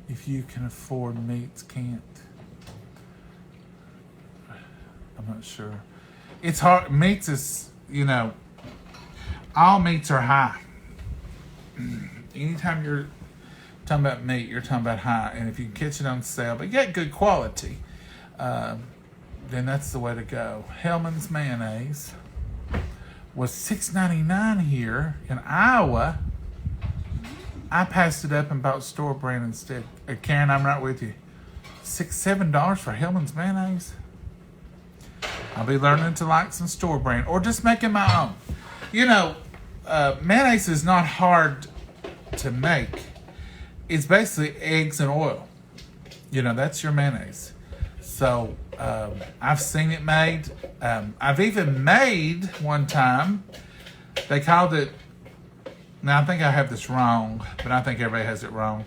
If you can afford meats, can't. I'm not sure. It's hard. Meats is, all meats are high. Anytime you're talking about meat, you're talking about high. And if you can catch it on sale, but get good quality, then that's the way to go. Hellman's mayonnaise was $6.99 here in Iowa. I passed it up and bought store brand instead. Karen, I'm right with you. $6-7 for Hellman's mayonnaise. I'll be learning to like some store brand or just making my own. Mayonnaise is not hard to make. It's basically eggs and oil. That's your mayonnaise. So I've seen it made. I've even made one time. They called it, now I think I have this wrong, but I think everybody has it wrong.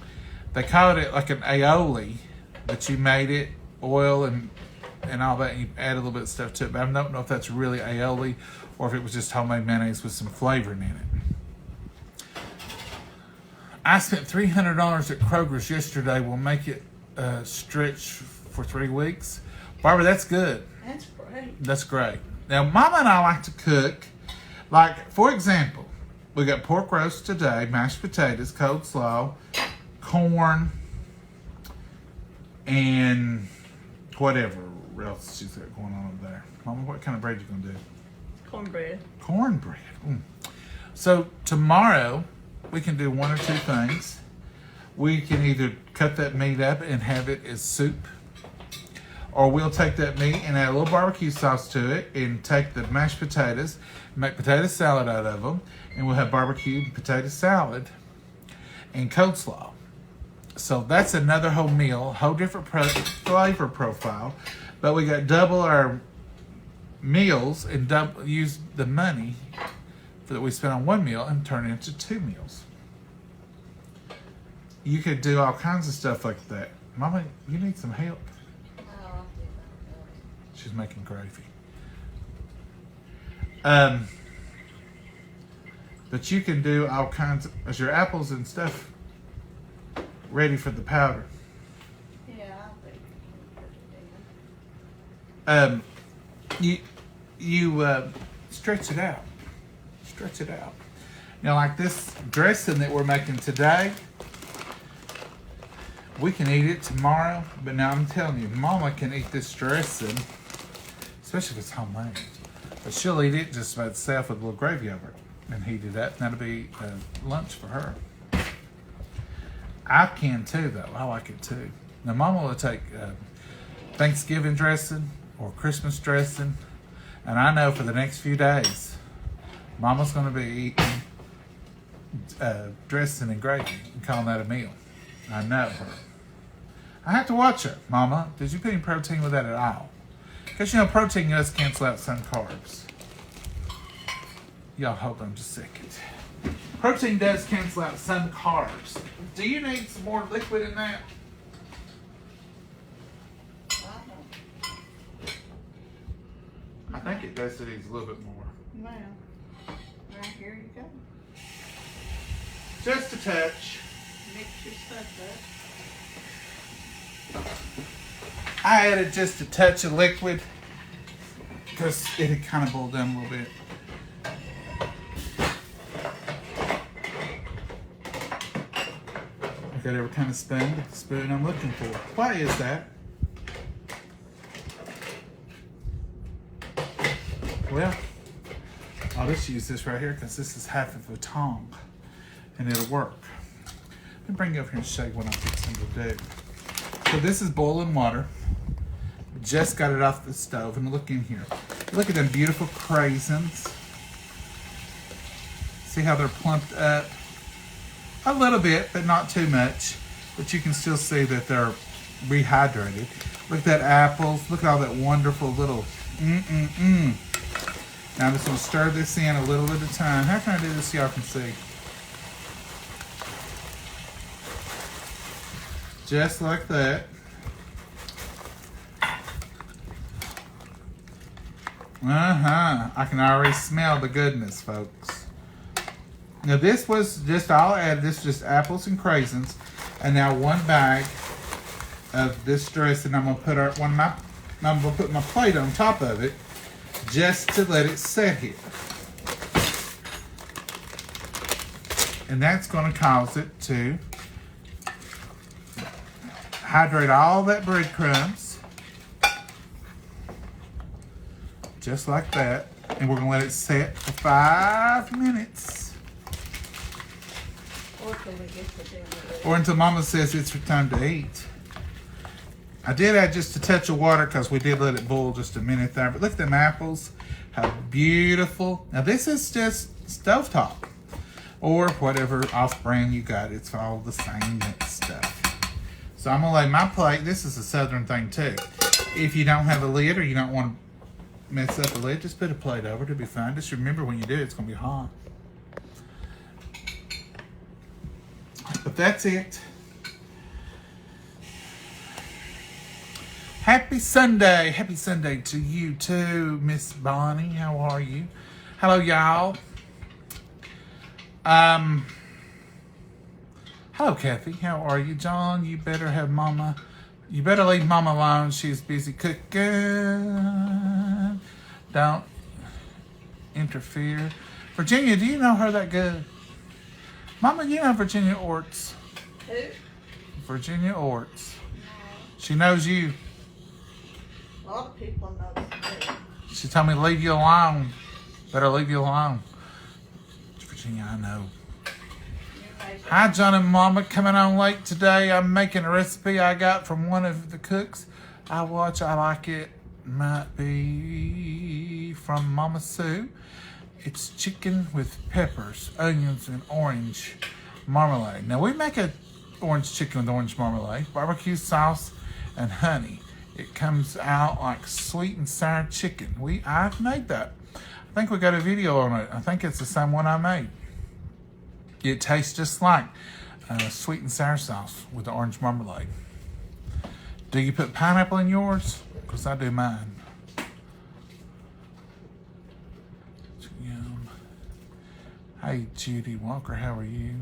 They called it like an aioli, but you made it oil and all that, and you add a little bit of stuff to it. But I don't know if that's really aioli or if it was just homemade mayonnaise with some flavoring in it. I spent $300 at Kroger's yesterday. We'll make it stretch for 3 weeks. Barbara, that's good. That's great. That's great. Now, Mama and I like to cook. Like, for example, we got pork roast today, mashed potatoes, cold slaw, corn, and whatever else she's got going on over there. Mama, what kind of bread you going to do? Cornbread. Cornbread. So tomorrow, we can do 1 or 2 things. We can either cut that meat up and have it as soup, or we'll take that meat and add a little barbecue sauce to it and take the mashed potatoes, make potato salad out of them, and we'll have barbecue potato salad and coleslaw. So that's another whole meal, whole different flavor profile. But we got double our meals and use the money that we spend on one meal and turn it into 2 meals. You could do all kinds of stuff like that. Mama, you need some help. She's making gravy. But you can do all kinds of, as your apples and stuff ready for the powder. Yeah, I think You stretch it out. Stretch it out. Now, like this dressing that we're making today, we can eat it tomorrow, but now I'm telling you, Mama can eat this dressing, especially if it's homemade. But she'll eat it just by itself with a little gravy over it and heat it up, and that'll be lunch for her. I can too, though. I like it too. Now, Mama will take Thanksgiving dressing or Christmas dressing, and I know for the next few days, Mama's going to be eating dressing and gravy and calling that a meal. I know her. I have to watch her. Mama, did you put any protein with that at all? Because, you know, protein does cancel out some carbs. Y'all hold on just a second. Protein does cancel out some carbs. Do you need some more liquid in that? I think it does. It needs a little bit more. Well, right here you go. Just a touch. Mix your stuff up. I added just a touch of liquid because it had kind of boiled down a little bit. I got every kind of spoon, the spoon I'm looking for. Why is that? Well, I'll just use this right here because this is half of a tong and it'll work. Let me bring you over here and show you what I'm fixing to do. So this is boiling water. Just got it off the stove, and look in here. Look at them beautiful craisins. See how they're plumped up? A little bit, but not too much. But you can still see that they're rehydrated. Look at that apples. Look at all that wonderful little Now I'm just going to stir this in a little at a time. How can I do this so y'all can see? Just like that. I can already smell the goodness, folks. Now this was just all added. This is just apples and craisins, and now 1 bag of this dressing. I'm gonna put I'm gonna put my plate on top of it, just to let it set here, and that's gonna cause it to hydrate all that breadcrumbs. Just like that. And we're going to let it set for 5 minutes. Or till we get to dinner. Or until Mama says it's time to eat. I did add just a touch of water because we did let it boil just a minute there. But look at them apples. How beautiful. Now this is just stovetop. Or whatever off-brand you got. It's all the same stuff. So I'm going to lay my plate. This is a southern thing too. If you don't have a lid or you don't want to mess up the lid, just put a plate over it. It'll be fine. Just remember when you do it, it's going to be hot. But that's it. Happy Sunday. Happy Sunday to you too, Miss Bonnie. How are you? Hello, y'all. Hello, Kathy. How are you? John, you better have Mama. You better leave Mama alone. She's busy cooking. Don't interfere. Virginia, do you know her that good? Mama, you know Virginia Orts? Who? Virginia Orts. No. She knows you. A lot of people know me. She told me to leave you alone. Better leave you alone. Virginia, I know. Hi, John and Momma. Coming on late today. I'm making a recipe I got from one of the cooks I watch. I like it. Might be from Mama Sue. It's chicken with peppers, onions, and orange marmalade. Now we make a orange chicken with orange marmalade, barbecue sauce, and honey. It comes out like sweet and sour chicken. I've made that. I think we got a video on it. I think it's the same one I made. It tastes just like sweet and sour sauce with the orange marmalade. Do you put pineapple in yours? Because I do mine. Yum. Hey, Judy Walker, how are you?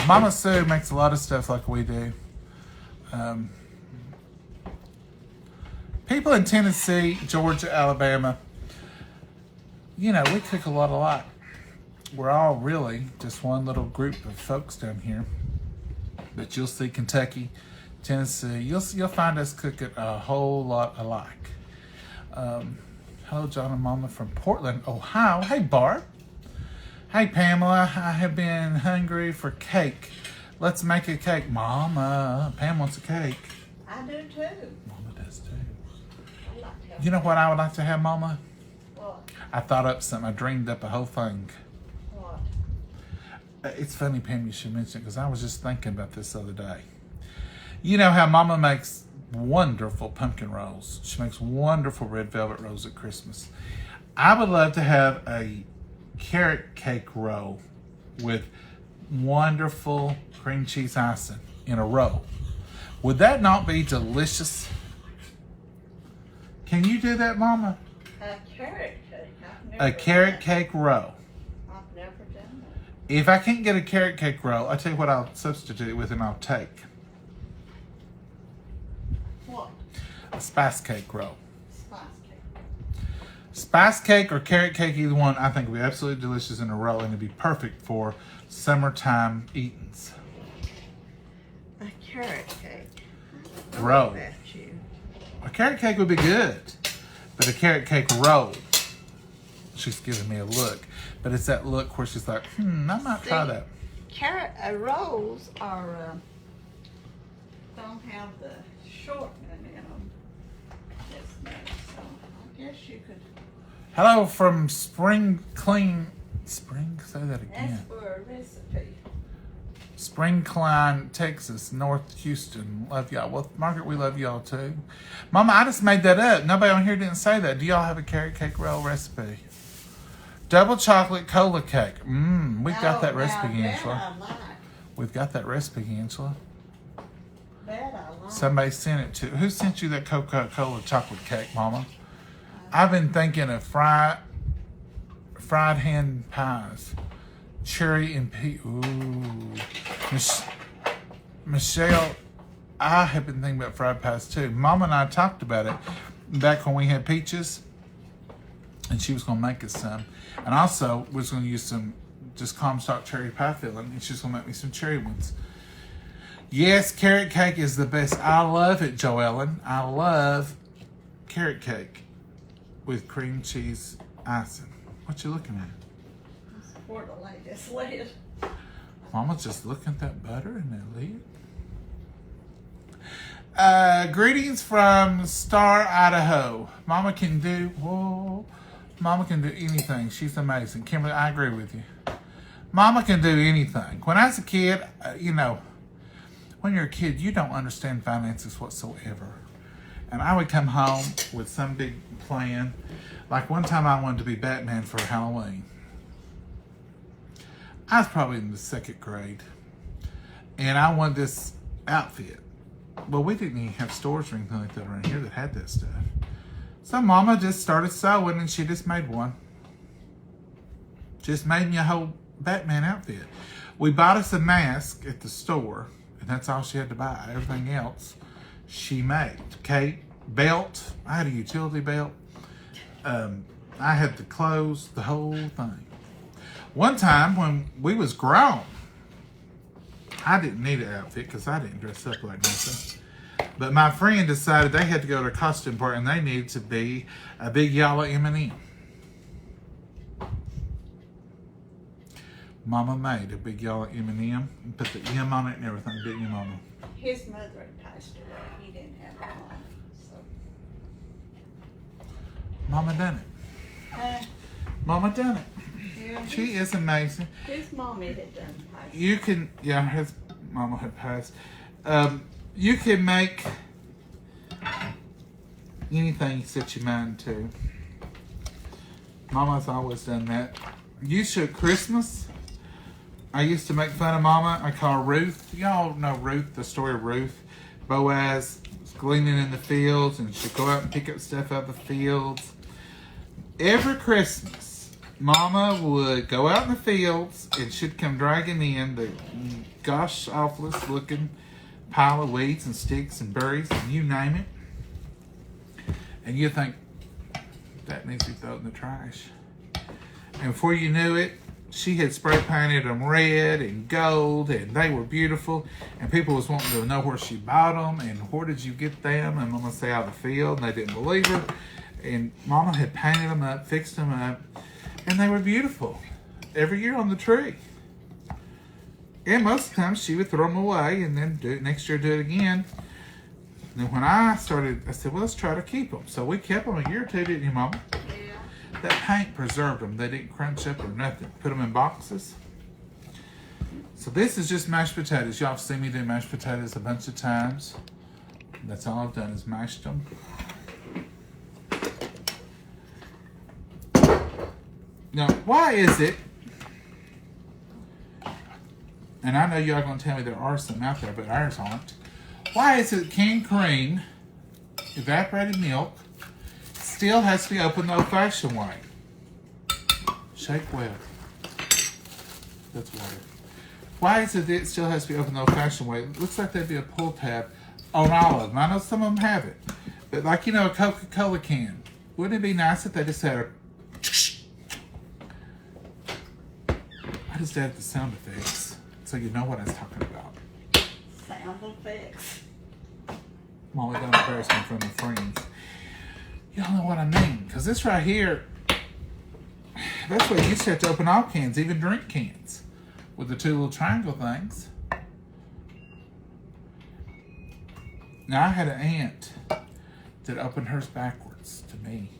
Mama Sue makes a lot of stuff like we do. People in Tennessee, Georgia, Alabama, we cook a lot alike. We're all really just one little group of folks down here. But you'll see Kentucky, Tennessee, you'll find us cooking a whole lot alike. Hello, John and Momma from Portland, Ohio. Hey, Bart. Hey, Pamela. I have been hungry for cake. Let's make a cake. Mama, Pam wants a cake. I do too. Mama does too. I like to have You know what I would like to have, Mama? what? I thought up something. I dreamed up a whole thing. What? It's funny, Pam, you should mention it because I was just thinking about this the other day. You know how Mama makes wonderful pumpkin rolls. She makes wonderful red velvet rolls at Christmas. I would love to have a carrot cake roll with wonderful cream cheese icing in a roll. Would that not be delicious? Can you do that, Mama? A carrot cake. A carrot cake roll. I've never done that. If I can't get a carrot cake roll, I'll tell you what I'll substitute it with and I'll take. What? A spice cake roll. Spice cake. Spice cake or carrot cake, either one, I think would be absolutely delicious in a roll and it'd be perfect for summertime eatings. A carrot cake. Roll. About you. A carrot cake would be good, but a carrot cake roll. She's giving me a look, but it's that look where she's like, I might try that. Carrot rolls are don't have the shortening in them. It's nice. So I guess you could. Hello from Spring Clean. Spring? Say that again. Ask for a recipe. Spring Klein, Texas, North Houston. Love y'all. Well, Margaret, we love y'all too. Mama, I just made that up. Nobody on here didn't say that. Do y'all have a carrot cake roll recipe? Double chocolate cola cake. We've got that recipe, Angela. I like. We've got that recipe, Angela. That I like. Somebody sent it to. Who sent you that Coca-Cola chocolate cake, Mama? I've been thinking of fried hand pies. Cherry and peach. Ooh. Michelle, I have been thinking about fried pies too. Mama and I talked about it back when we had peaches. And she was going to make us some. And also, was going to use some just Comstock cherry pie filling. And she's going to make me some cherry ones. Yes, carrot cake is the best. I love it, Joellen. I love carrot cake with cream cheese icing. What you looking at? For the latest lid. Mama's just looking at that butter and that lid. Greetings from Star, Idaho. Mama can do anything. She's amazing. Kimberly, I agree with you. Mama can do anything. When I was a kid, when you're a kid, you don't understand finances whatsoever. And I would come home with some big plan. Like one time I wanted to be Batman for Halloween. I was probably in the 2nd grade. And I wanted this outfit. Well, we didn't even have stores or anything like that around here that had that stuff. So Mama just started sewing and she just made one. Just made me a whole Batman outfit. We bought us a mask at the store. And that's all she had to buy. Everything else she made. Cape, belt. I had a utility belt. I had the clothes, the whole thing. One time when we was grown, I didn't need an outfit because I didn't dress up like nothing. But my friend decided they had to go to a costume party and they needed to be a big yellow M&M. Mama made a big yellow M&M and put the M on it and everything, didn't you, Mama? His mother had passed away. He didn't have a mom. So. Mama done it. Mama done it. Yeah. She is amazing. His mommy had done pie. You can, yeah, his mama had passed. You can make anything you set your mind to. Mama's always done that. Used to at Christmas, I used to make fun of Mama. I call her Ruth. Y'all know Ruth, the story of Ruth. Boaz was gleaning in the fields, and she'd go out and pick up stuff out of the fields. Every Christmas, Mama would go out in the fields, and she'd come dragging in the gosh awfulest looking pile of weeds and sticks and berries and you name it. And you think, that needs to be thrown in the trash. And before you knew it, she had spray painted them red and gold, and they were beautiful. And people was wanting to know where she bought them and where did you get them. And Mama say out of the field, and they didn't believe her. And Mama had painted them up, fixed them up, and they were beautiful. Every year on the tree. And most of the time she would throw them away and then do it next year, do it again. And then when I started, I said, well, let's try to keep them. So we kept them a year or two, didn't you, Mama? Yeah. That paint preserved them. They didn't crunch up or nothing. Put them in boxes. So this is just mashed potatoes. Y'all have seen me do mashed potatoes a bunch of times. That's all I've done is mashed them. Now, why is it, and I know y'all going to tell me there are some out there, but ours aren't. Why is it canned cream, evaporated milk, still has to be opened the old-fashioned way? Shake well. That's water. Why is it still has to be opened the old-fashioned way? It looks like there'd be a pull tab on all of them. I know some of them have it. But like, you know, a Coca-Cola can. Wouldn't it be nice if they just had a... I just added the sound effects so you know what I was talking about. Sound effects. Molly, don't embarrass me in front of friends. Y'all know what I mean. Because this right here, that's what you used to have to open all cans, even drink cans, with the two little triangle things. Now, I had an aunt that opened hers backwards to me.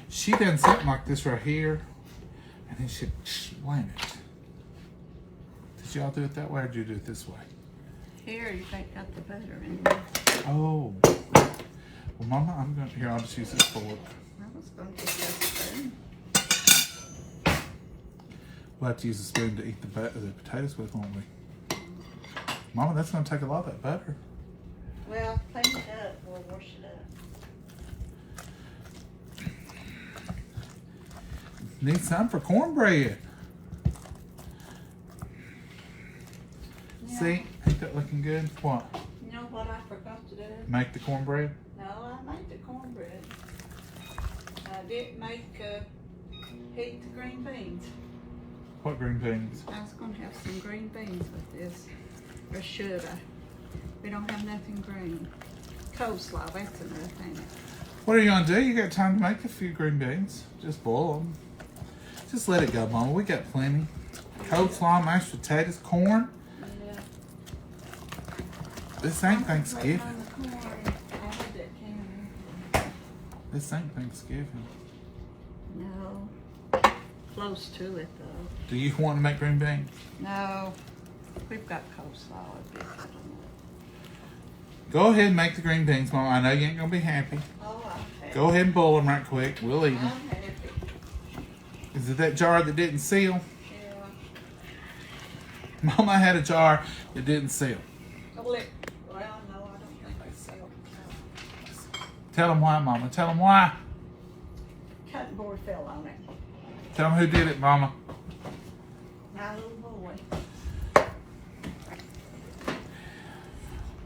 She done something like this right here, and then she'd slam it. Did y'all do it that way, or did you do it this way? Here, you ain't got the butter in there. Oh. Well, Mama, I'm going to, here, I'll just use this fork. I was going to get that spoon. We'll have to use a spoon to eat the potatoes with, won't we? Mama, that's going to take a lot of that butter. Well, clean it up. We'll wash it up. Need some for cornbread. Yeah. See? Ain't that looking good? What? You know what I forgot to do? Make the cornbread? No, I made the cornbread. I didn't make heat the green beans. What green beans? I was going to have some green beans with this. Or should I? We don't have nothing green. Coleslaw, that's another thing. What are you going to do? You got time to make a few green beans. Just boil them. Just let it go, Mama. We got plenty. Coleslaw, mashed potatoes, corn. Yeah. This ain't Thanksgiving. On the corn. I had that can. This ain't Thanksgiving. No. Close to it, though. Do you want to make green beans? No. We've got coleslaw. It'd be good on Go ahead and make the green beans, Mama. I know you ain't going to be happy. that. Oh, I'm happy. Go ahead and boil them right quick. We'll eat them. I'm happy. Is it that jar that didn't seal? Yeah. Mama had a jar that didn't seal. Well, no, I don't think they sell. No. Tell them why, Mama. Tell them why. Cutting board fell on it. Tell them who did it, Mama. My little boy.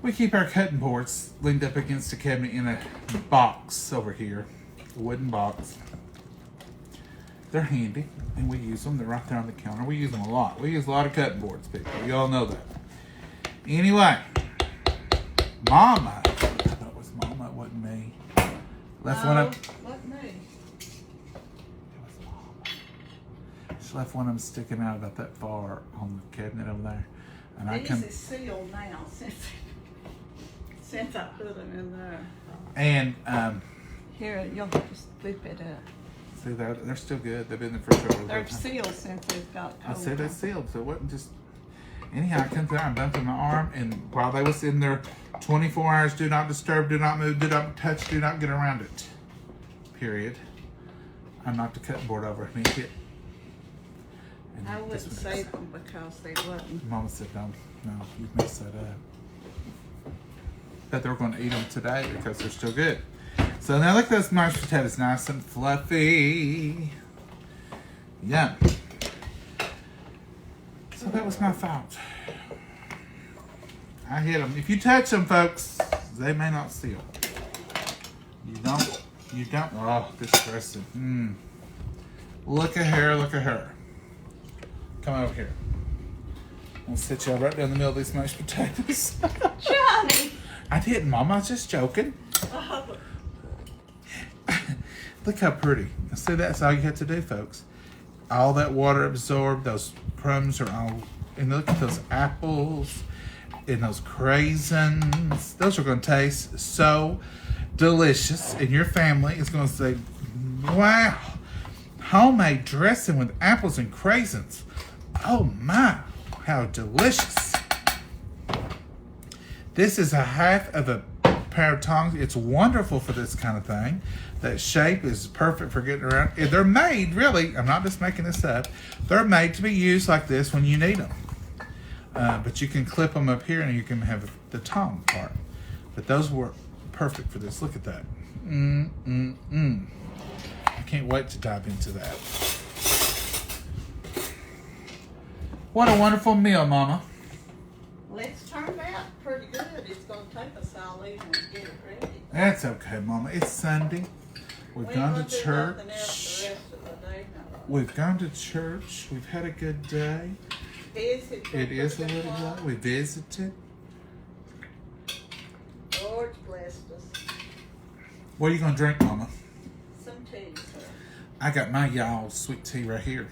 We keep our cutting boards leaned up against the cabinet in a box over here. A wooden box. They're handy, and we use them. They're right there on the counter. We use them a lot. We use a lot of cutting boards, people. You all know that. Anyway, Mama. I thought it was Mama. It wasn't me. Left one up. What me? It was Mama. She left one of them sticking out about that far on the cabinet over there. And I These come. is sealed now since I put them in there. And Here, you'll have to flip it up. See, they're still good. They've been in the refrigerator. They're sealed since they've got I cold. said they're sealed, so it wasn't just... Anyhow, I come through and bumped in my arm, and while they was in there, 24 hours, do not disturb, do not move, do not touch, do not get around it. Period. I knocked the cutting board over and hit. And I wouldn't say them because they wasn't. Mama said, no, you messed that up. But they're going to eat them today because they're still good. So now look at those mashed potatoes, nice and fluffy. Yum. So that was my fault. I hit them. If you touch them, folks, they may not seal. You don't. Oh, this dressing. Look at her, look at her. Come over here. I'll sit you right down the middle of these mashed potatoes. Johnny! I didn't, Mama. I was just joking. Look how pretty. See, that's all you have to do, folks. All that water absorbed. Those crumbs are all... And look at those apples and those craisins. Those are going to taste so delicious. And your family is going to say, wow, homemade dressing with apples and craisins. Oh, my. How delicious. This is a half of a pair of tongs. It's wonderful for this kind of thing. That shape is perfect for getting around. They're made, really, I'm not just making this up. They're made to be used like this when you need them. But you can clip them up here and you can have the tong part. But those work perfect for this. Look at that. I can't wait to dive into that. What a wonderful meal, Mama. Well, it's turned out pretty good. It's going to take us all evening to get it ready. That's okay, Mama. It's Sunday. We've gone to church. We've gone to church. We've had a good day. It is a little day. We visited. Lord's blessed us. What are you going to drink, Mama? Some tea, sir. I got my y'all sweet tea right here.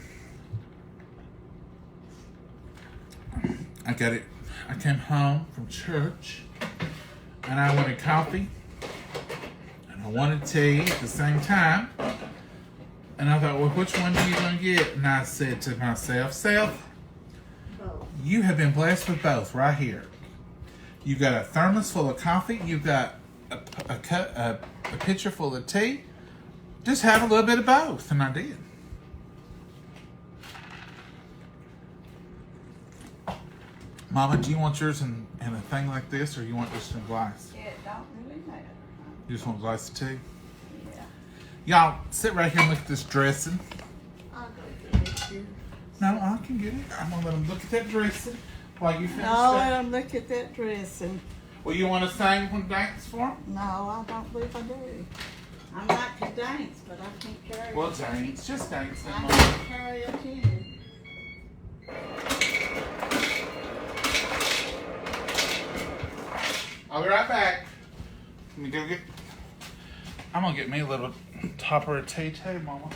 I got it. I came home from church and I wanted coffee and I wanted tea at the same time. And I thought, well, which one are you going to get? And I said to myself, Self, you have been blessed with both right here. You've got a thermos full of coffee. You've got a pitcher full of tea. Just have a little bit of both. And I did. Mama, do you want yours in a thing like this, or you want just in a glass? Yeah, it don't really matter. You just want a glass of tea? Yeah. Y'all, sit right here and look at this dressing. I'll go get it. You. No, I can get it. I'm going to let them look at that dressing while you finish No, let that. them look at that dressing. Well, you want to sing one dance for them? No, I don't believe I do. I like to dance, but I can't carry Well, a tune. dance. Just dance. I Mama. can't carry a tune. I'll be right back. Let me go get... I'm going to get me a little topper of tea too, Mama.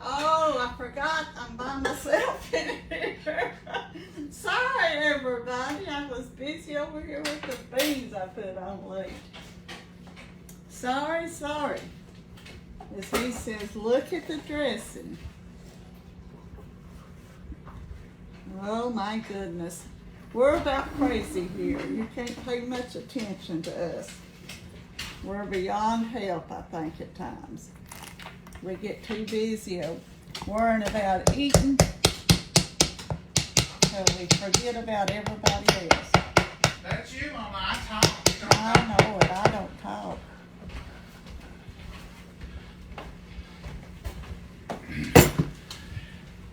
Oh, I forgot I'm by myself in here. Sorry, everybody. I was busy over here with the beans I put on late. Sorry. As he says, look at the dressing. Oh my goodness. We're about crazy here. You can't pay much attention to us. We're beyond help, I think, at times. We get too busy worrying about eating so we forget about everybody else. That's you, Mama. I talk. I know it. I don't talk.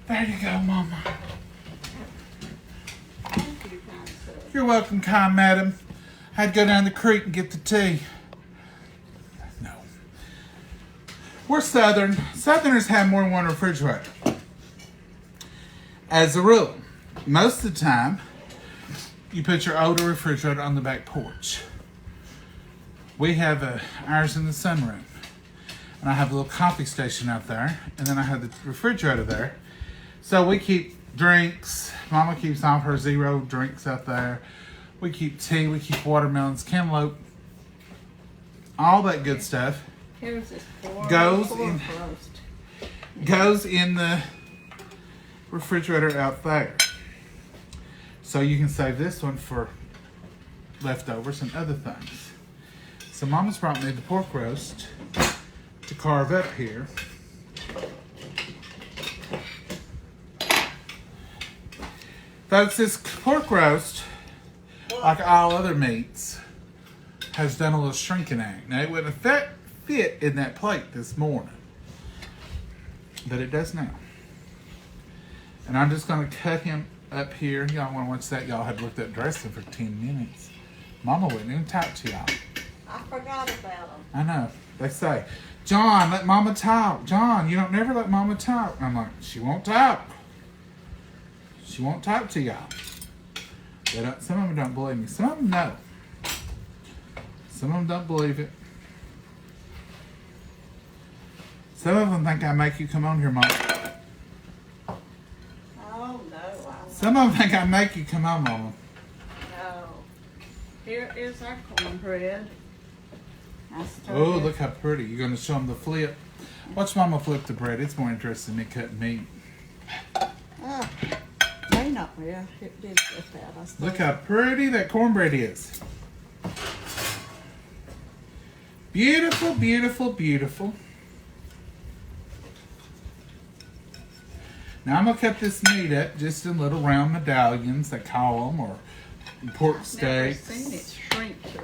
There you go, Mama. Thank you, kind sir. You're welcome, kind madam. I had to go down the creek and get the tea. No. We're Southern. Southerners have more than one refrigerator. As a rule, most of the time, you put your older refrigerator on the back porch. We have ours in the sunroom. And I have a little coffee station out there. And then I have the refrigerator there. So we keep drinks. Mama keeps all her zero drinks out there. We keep tea. We keep watermelons, cantaloupe, all that good stuff. Here's this Goes pork in- roast. Goes in the refrigerator out there. So you can save this one for leftovers and other things. So Mama's brought me the pork roast to carve up here. Folks, this pork roast, like all other meats, has done a little shrinking act. Now, it wouldn't fit in that plate this morning, but it does now. And I'm just going to cut him up here. Y'all want to watch that? Y'all had looked at dressing for 10 minutes. Mama wouldn't even talk to y'all. I forgot about them. I know. They say, John, let Mama talk. John, you don't never let Mama talk. I'm like, she won't talk. She won't talk to y'all. Some of them don't believe me. Some of them know. Some of them don't believe it. Some of them think I make you come on here, Mom. Oh, no. Some of them think I make you come on, Mama. No. Here is our cornbread. Oh, look how pretty. You're going to show them the flip. Watch Mama flip the bread. It's more interesting than me cutting meat. Oh, may not. Well, it did get that. Look how pretty that cornbread is. Beautiful, beautiful, beautiful. Now I'm going to cut this meat up just in little round medallions, they call them, or pork steaks. I've never seen it shrink to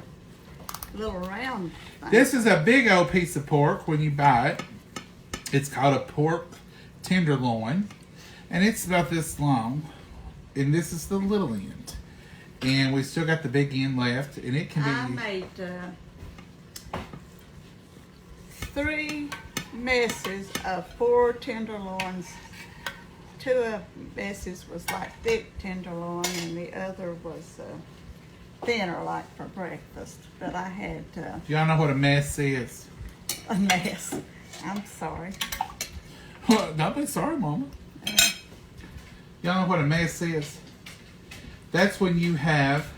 little round things. This is a big old piece of pork when you buy it. It's called a pork tenderloin. And it's about this long. And this is the little end. And we still got the big end left. And it can be... I made 3 messes of 4 tenderloins. 2 of messes was like thick tenderloin, and the other was thinner, like for breakfast. But I had Y'all know what a mess is? a mess. I'm sorry. Don't be sorry, Mama. Y'all know what a mess is? That's when you have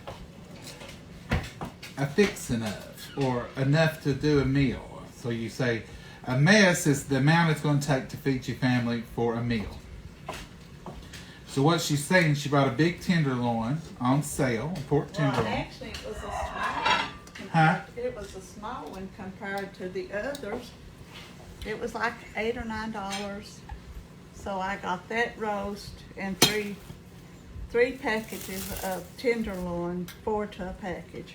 a fixin' of, or enough to do a meal. So you say, a mess is the amount it's going to take to feed your family for a meal. So what she's saying, she bought a big tenderloin on sale, a pork tenderloin. Well, actually, it was a small one. Huh? It was a small one compared to the others. It was like $8 or $9. So I got that roast and three packages of tenderloin, 4 to a package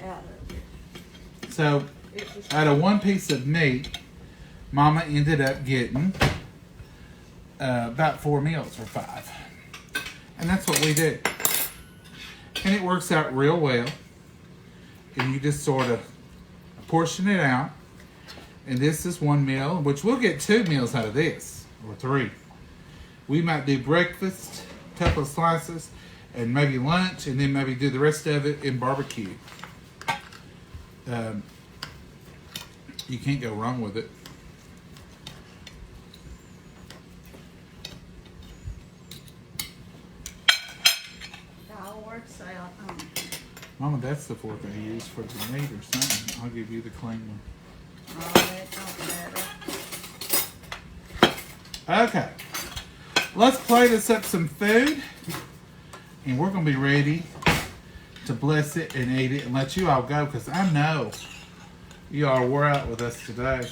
out of it. So It was out of one piece of meat, Mama ended up getting about 4 meals for 5. And that's what we do. And it works out real well. And you just sort of portion it out. And this is 1 meal, which we'll get 2 meals out of this, or 3. We might do breakfast, a couple of slices, and maybe lunch, and then maybe do the rest of it in barbecue. You can't go wrong with it. It all works out. Mama, that's the fork I use for the meat or something. I'll give you the clean one. Oh, that don't matter. Okay. Let's plate us up some food. And we're going to be ready to bless it and eat it and let you all go, because I know you all were out with us today.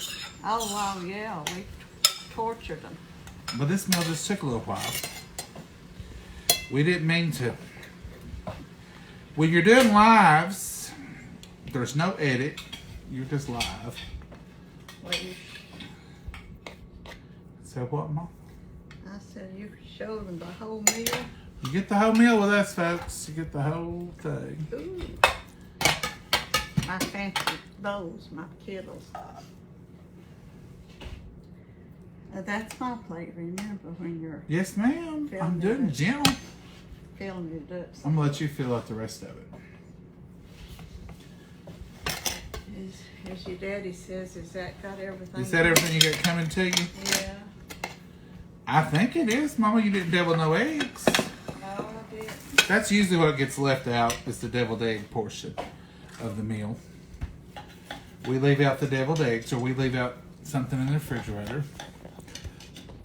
Oh, wow, yeah, we tortured them. But this meal just took a little while. We didn't mean to. When you're doing lives, there's no edit. You're just live. Wait, So what, Mom? I said you showed them the whole meal. You get the whole meal with us, folks. You get the whole thing. Ooh. My fancy bowls, my Kittles. That's my plate, remember, when you're Yes, ma'am. Filling I'm doing it. gentle. filling it up. I'm going to let you fill out the rest of it. As your daddy says, has that got everything? Is that everything you got coming to you? Yeah. I think it is, Mama. You didn't devil no eggs. No, I didn't. That's usually what gets left out, is the deviled egg portion of the meal. We leave out the deviled eggs, or we leave out something in the refrigerator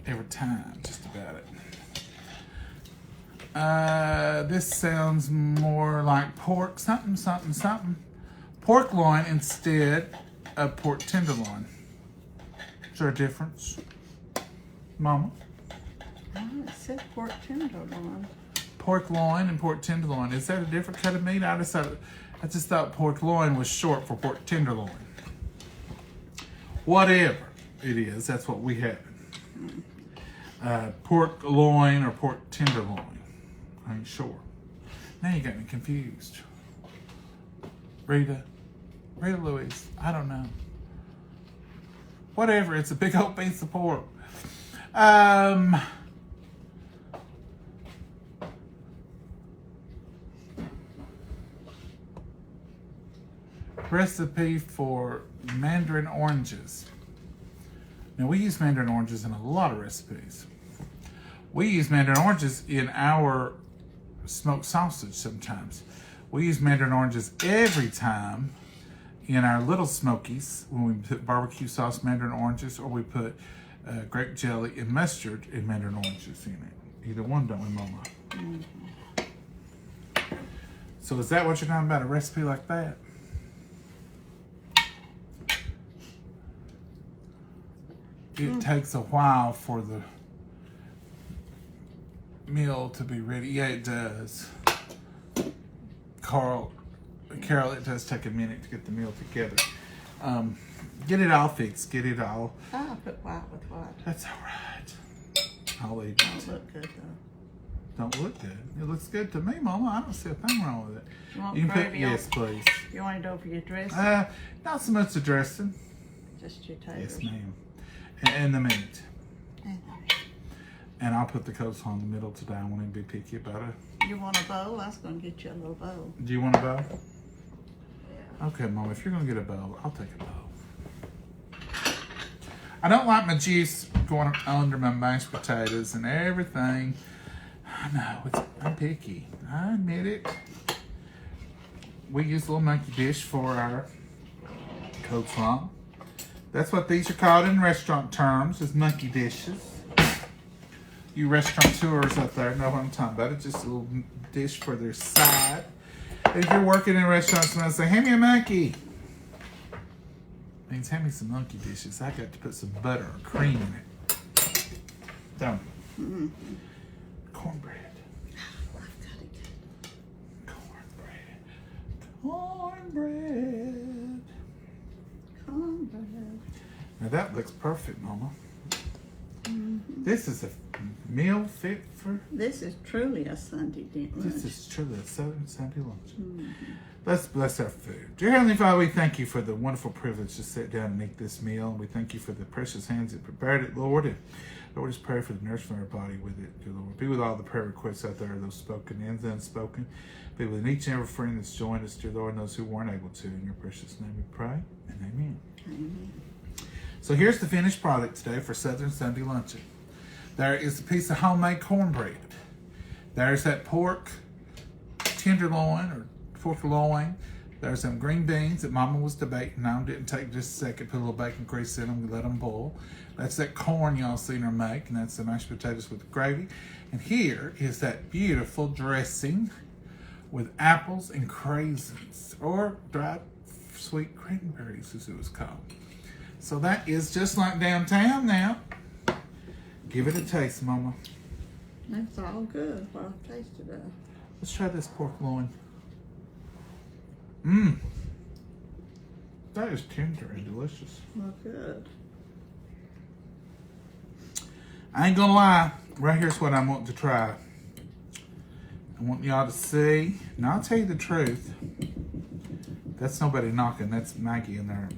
every time, just about it. This sounds more like pork something, something, something. Pork loin instead of pork tenderloin. Is there a difference, Mama? Oh, it said pork tenderloin. Pork loin and pork tenderloin. Is that a different cut of meat? I just thought pork loin was short for pork tenderloin. Whatever it is, that's what we have. Pork loin or pork tenderloin. I ain't sure. Now you got me confused. Rita Louise, I don't know. Whatever, it's a big old piece of pork. Recipe for mandarin oranges. Now we use mandarin oranges in a lot of recipes. We use mandarin oranges in our smoked sausage sometimes. We use mandarin oranges every time in our little smokies when we put barbecue sauce mandarin oranges, or we put grape jelly and mustard and mandarin oranges in it. Either one, don't we, Mama? Mm-hmm. So is that what you're talking about, a recipe like that? It takes a while for the meal to be ready. Yeah, it does. Carol, it does take a minute to get the meal together. Get it all fixed. Get it all. I'll put white with white. That's all right. I'll eat it. Don't look good though. Don't look good. It looks good to me, Mama. I don't see a thing wrong with it. You want You can gravy put, yes, please. You want it over your dressing? Not so much the dressing. Just your taters. Yes, ma'am. And the meat. And I'll put the coleslaw in the middle today. I want to be picky about it. You want a bowl? I was going to get you a little bowl. Do you want a bowl? Yeah. Okay, Mom, if you're going to get a bowl, I'll take a bowl. I don't like my juice going under my mashed potatoes and everything. I know, I'm picky. I admit it. We use a little monkey dish for our coleslaw. That's what these are called in restaurant terms, is monkey dishes. You restaurateurs out there know what I'm talking about. It's just a little dish for their side. If you're working in a restaurant, someone say, hand me a monkey. Means hand me some monkey dishes. I got to put some butter or cream in it. Don't. Mm-hmm. Cornbread. I've got it good. Cornbread. Now that looks perfect, Mama. Mm-hmm. This is a meal fit for... This is truly a Sunday dinner. This is truly a Southern Sunday lunch. Mm-hmm. Let's bless our food. Dear Heavenly Father, we thank you for the wonderful privilege to sit down and eat this meal. We thank you for the precious hands that prepared it, Lord. And Lord, just pray for the nourishment of our body with it, dear Lord. Be with all the prayer requests out there, those spoken and unspoken. Be with each and every friend that's joined us, dear Lord, and those who weren't able to. In your precious name we pray, and amen. Amen. So here's the finished product today for Southern Sunday luncheon. There is a piece of homemade cornbread. There's that pork tenderloin or pork loin. There's some green beans that Mama was debating on. Didn't take just a second. Put a little bacon grease in them. We let them boil. That's that corn y'all seen her make, and that's the mashed potatoes with gravy. And here is that beautiful dressing with apples and craisins, or dried sweet cranberries as it was called. So that is just like downtown now. Give it a taste, Mama. That's all good. What I've tasted of. Let's try this pork loin. Mmm. That is tender and delicious. Well, good. I ain't gonna lie. Right here's what I want to try. I want y'all to see. Now I'll tell you the truth. That's nobody knocking. That's Maggie in there.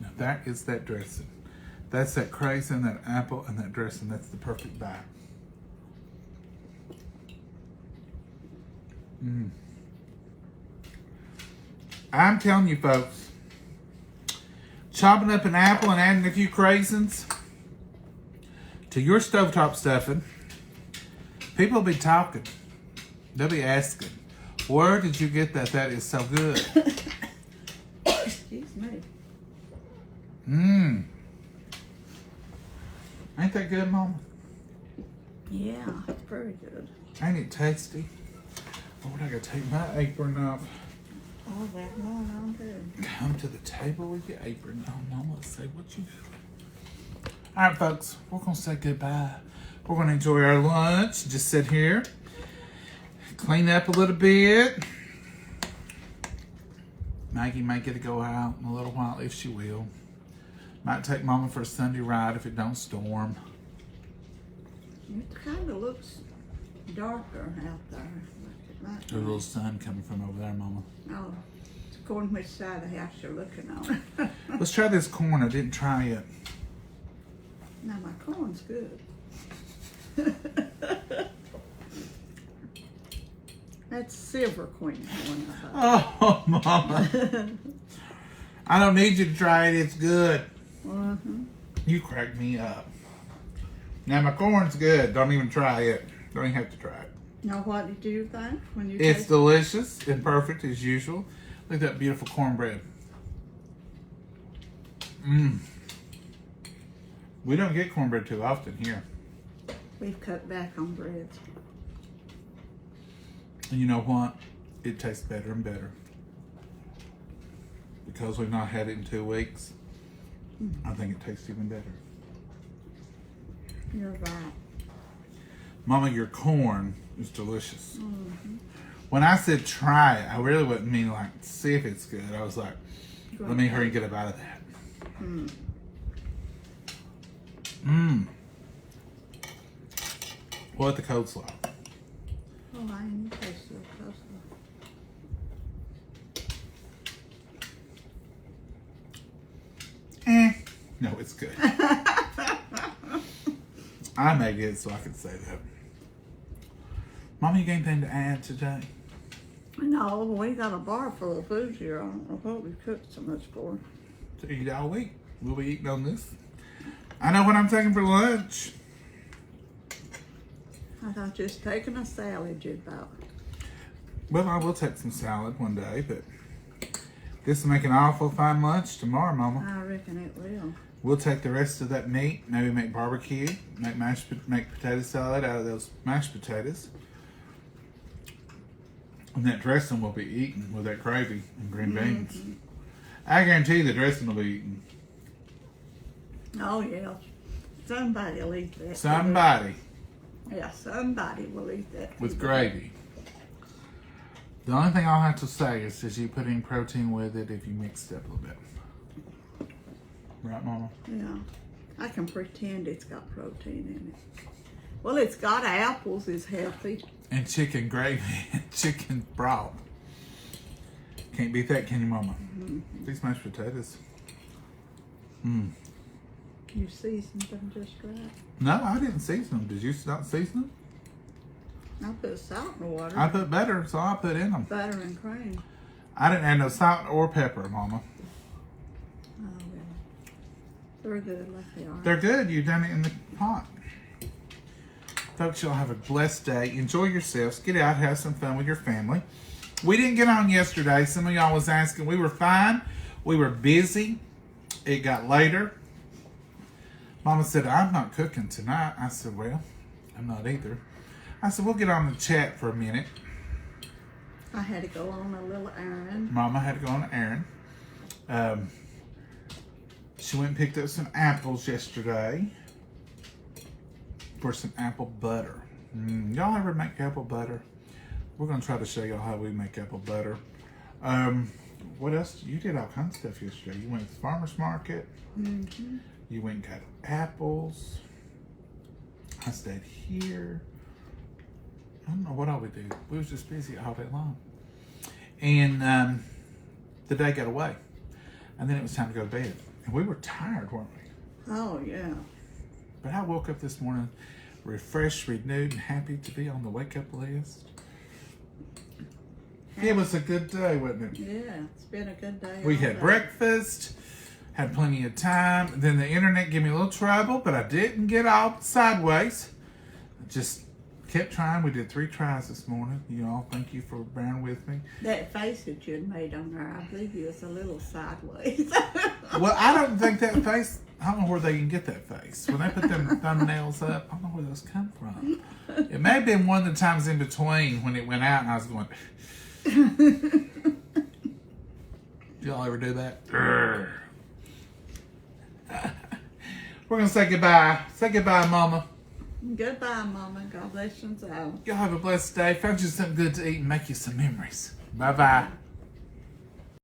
Now that is that dressing. That's that craisin, that apple, and that dressing. That's the perfect bite. Mmm. I'm telling you, folks, chopping up an apple and adding a few craisins to your stovetop stuffing, people will be talking. They'll be asking, where did you get that? That is so good. Excuse me. Mmm. Ain't that good, Mama? Yeah, it's very good. Ain't it tasty? Lord, I gotta take my apron off. Oh, that one on good. Come to the table with your apron on, Mama. Say what you do. All right, folks, we're gonna say goodbye. We're gonna enjoy our lunch. Just sit here, clean up a little bit. Maggie might get to go out in a little while if she will. Might take Mama for a Sunday ride if it don't storm. It kind of looks darker out there. Like it might There's a little sun coming from over there, Mama. Oh, it's according which side of the house you're looking on. Let's try this corn. I didn't try it. Now my corn's good. That's silver queen corn. Oh, Mama. I don't need you to try it. It's good. Mm-hmm. You cracked me up. Now my corn's good. Don't even try it. Don't even have to try it. Now what did you think when you It's tasted delicious and perfect as usual. Look at that beautiful cornbread. Mmm. We don't get cornbread too often here. We've cut back on breads. And you know what? It tastes better and better. Because we've not had it in 2 weeks, I think it tastes even better. You're right. Mama, your corn is delicious. Mm-hmm. When I said try it, I really wouldn't mean like see if it's good. I was like, let me hurry and get up out of that. Mm. Mmm. What the coleslaw? Oh, I ain't tasted it close No, it's good. I made it so I could say that. Mama, you got anything to add today? No, we got a bar full of food here. I don't know what we cooked so much for. To eat all week. We'll be eating on this. I know what I'm taking for lunch. I thought just taking a salad, you'd about. Well, I will take some salad one day, but this will make an awful fine lunch tomorrow, Mama. I reckon it will. We'll take the rest of that meat, maybe make barbecue, make potato salad out of those mashed potatoes. And that dressing will be eaten with that gravy and green beans. Mm-hmm. I guarantee the dressing will be eaten. Oh, yeah. Somebody will eat that. Somebody Yeah, somebody will eat that. with gravy. The only thing I'll have to say is you put in protein with it if you mix it up a little bit. Right, Mama? Yeah. I can pretend it's got protein in it. Well, it's got apples. It's healthy. And chicken gravy and chicken broth. Can't beat that, can you, Mama? Mm-hmm. These mashed potatoes. Mmm. You seasoned them just right. No, I didn't season them. Did you not season them? I put salt in the water. I put butter, so I put in them. Butter and cream. I didn't add no salt or pepper, Mama. Oh, well. They're good like they are. They're good. You done it in the pot. Folks, y'all have a blessed day. Enjoy yourselves. Get out, have some fun with your family. We didn't get on yesterday. Some of y'all was asking. We were fine. We were busy. It got later. Mama said, I'm not cooking tonight. I said, well, I'm not either. I said, we'll get on the chat for a minute. I had to go on a little errand. Mama had to go on an errand. She went and picked up some apples yesterday for some apple butter. Y'all ever make apple butter? We're going to try to show y'all how we make apple butter. What else? You did all kinds of stuff yesterday. You went to the farmer's market. Mm-hmm. You went and got apples. I stayed here. I don't know what all we did. We was just busy all day long. And the day got away. And then it was time to go to bed. And we were tired, weren't we? Oh, yeah. But I woke up this morning refreshed, renewed, and happy to be on the wake-up list. It was a good day, wasn't it? Yeah, it's been a good day. We all had day. breakfast, had plenty of time. Then the internet gave me a little trouble, but I didn't get all sideways. Just kept trying. We did 3 tries this morning. You all, thank you for bearing with me. That face that you had made on there, I believe you was a little sideways. Well, I don't think that face, I don't know where they can get that face. When they put them thumbnails up, I don't know where those come from. It may have been one of the times in between when it went out and I was going, did y'all ever do that? We're going to say goodbye. Say goodbye, Mama. Goodbye, Mama. God bless you all. Y'all have a blessed day. Found you something good to eat and make you some memories. Bye-bye.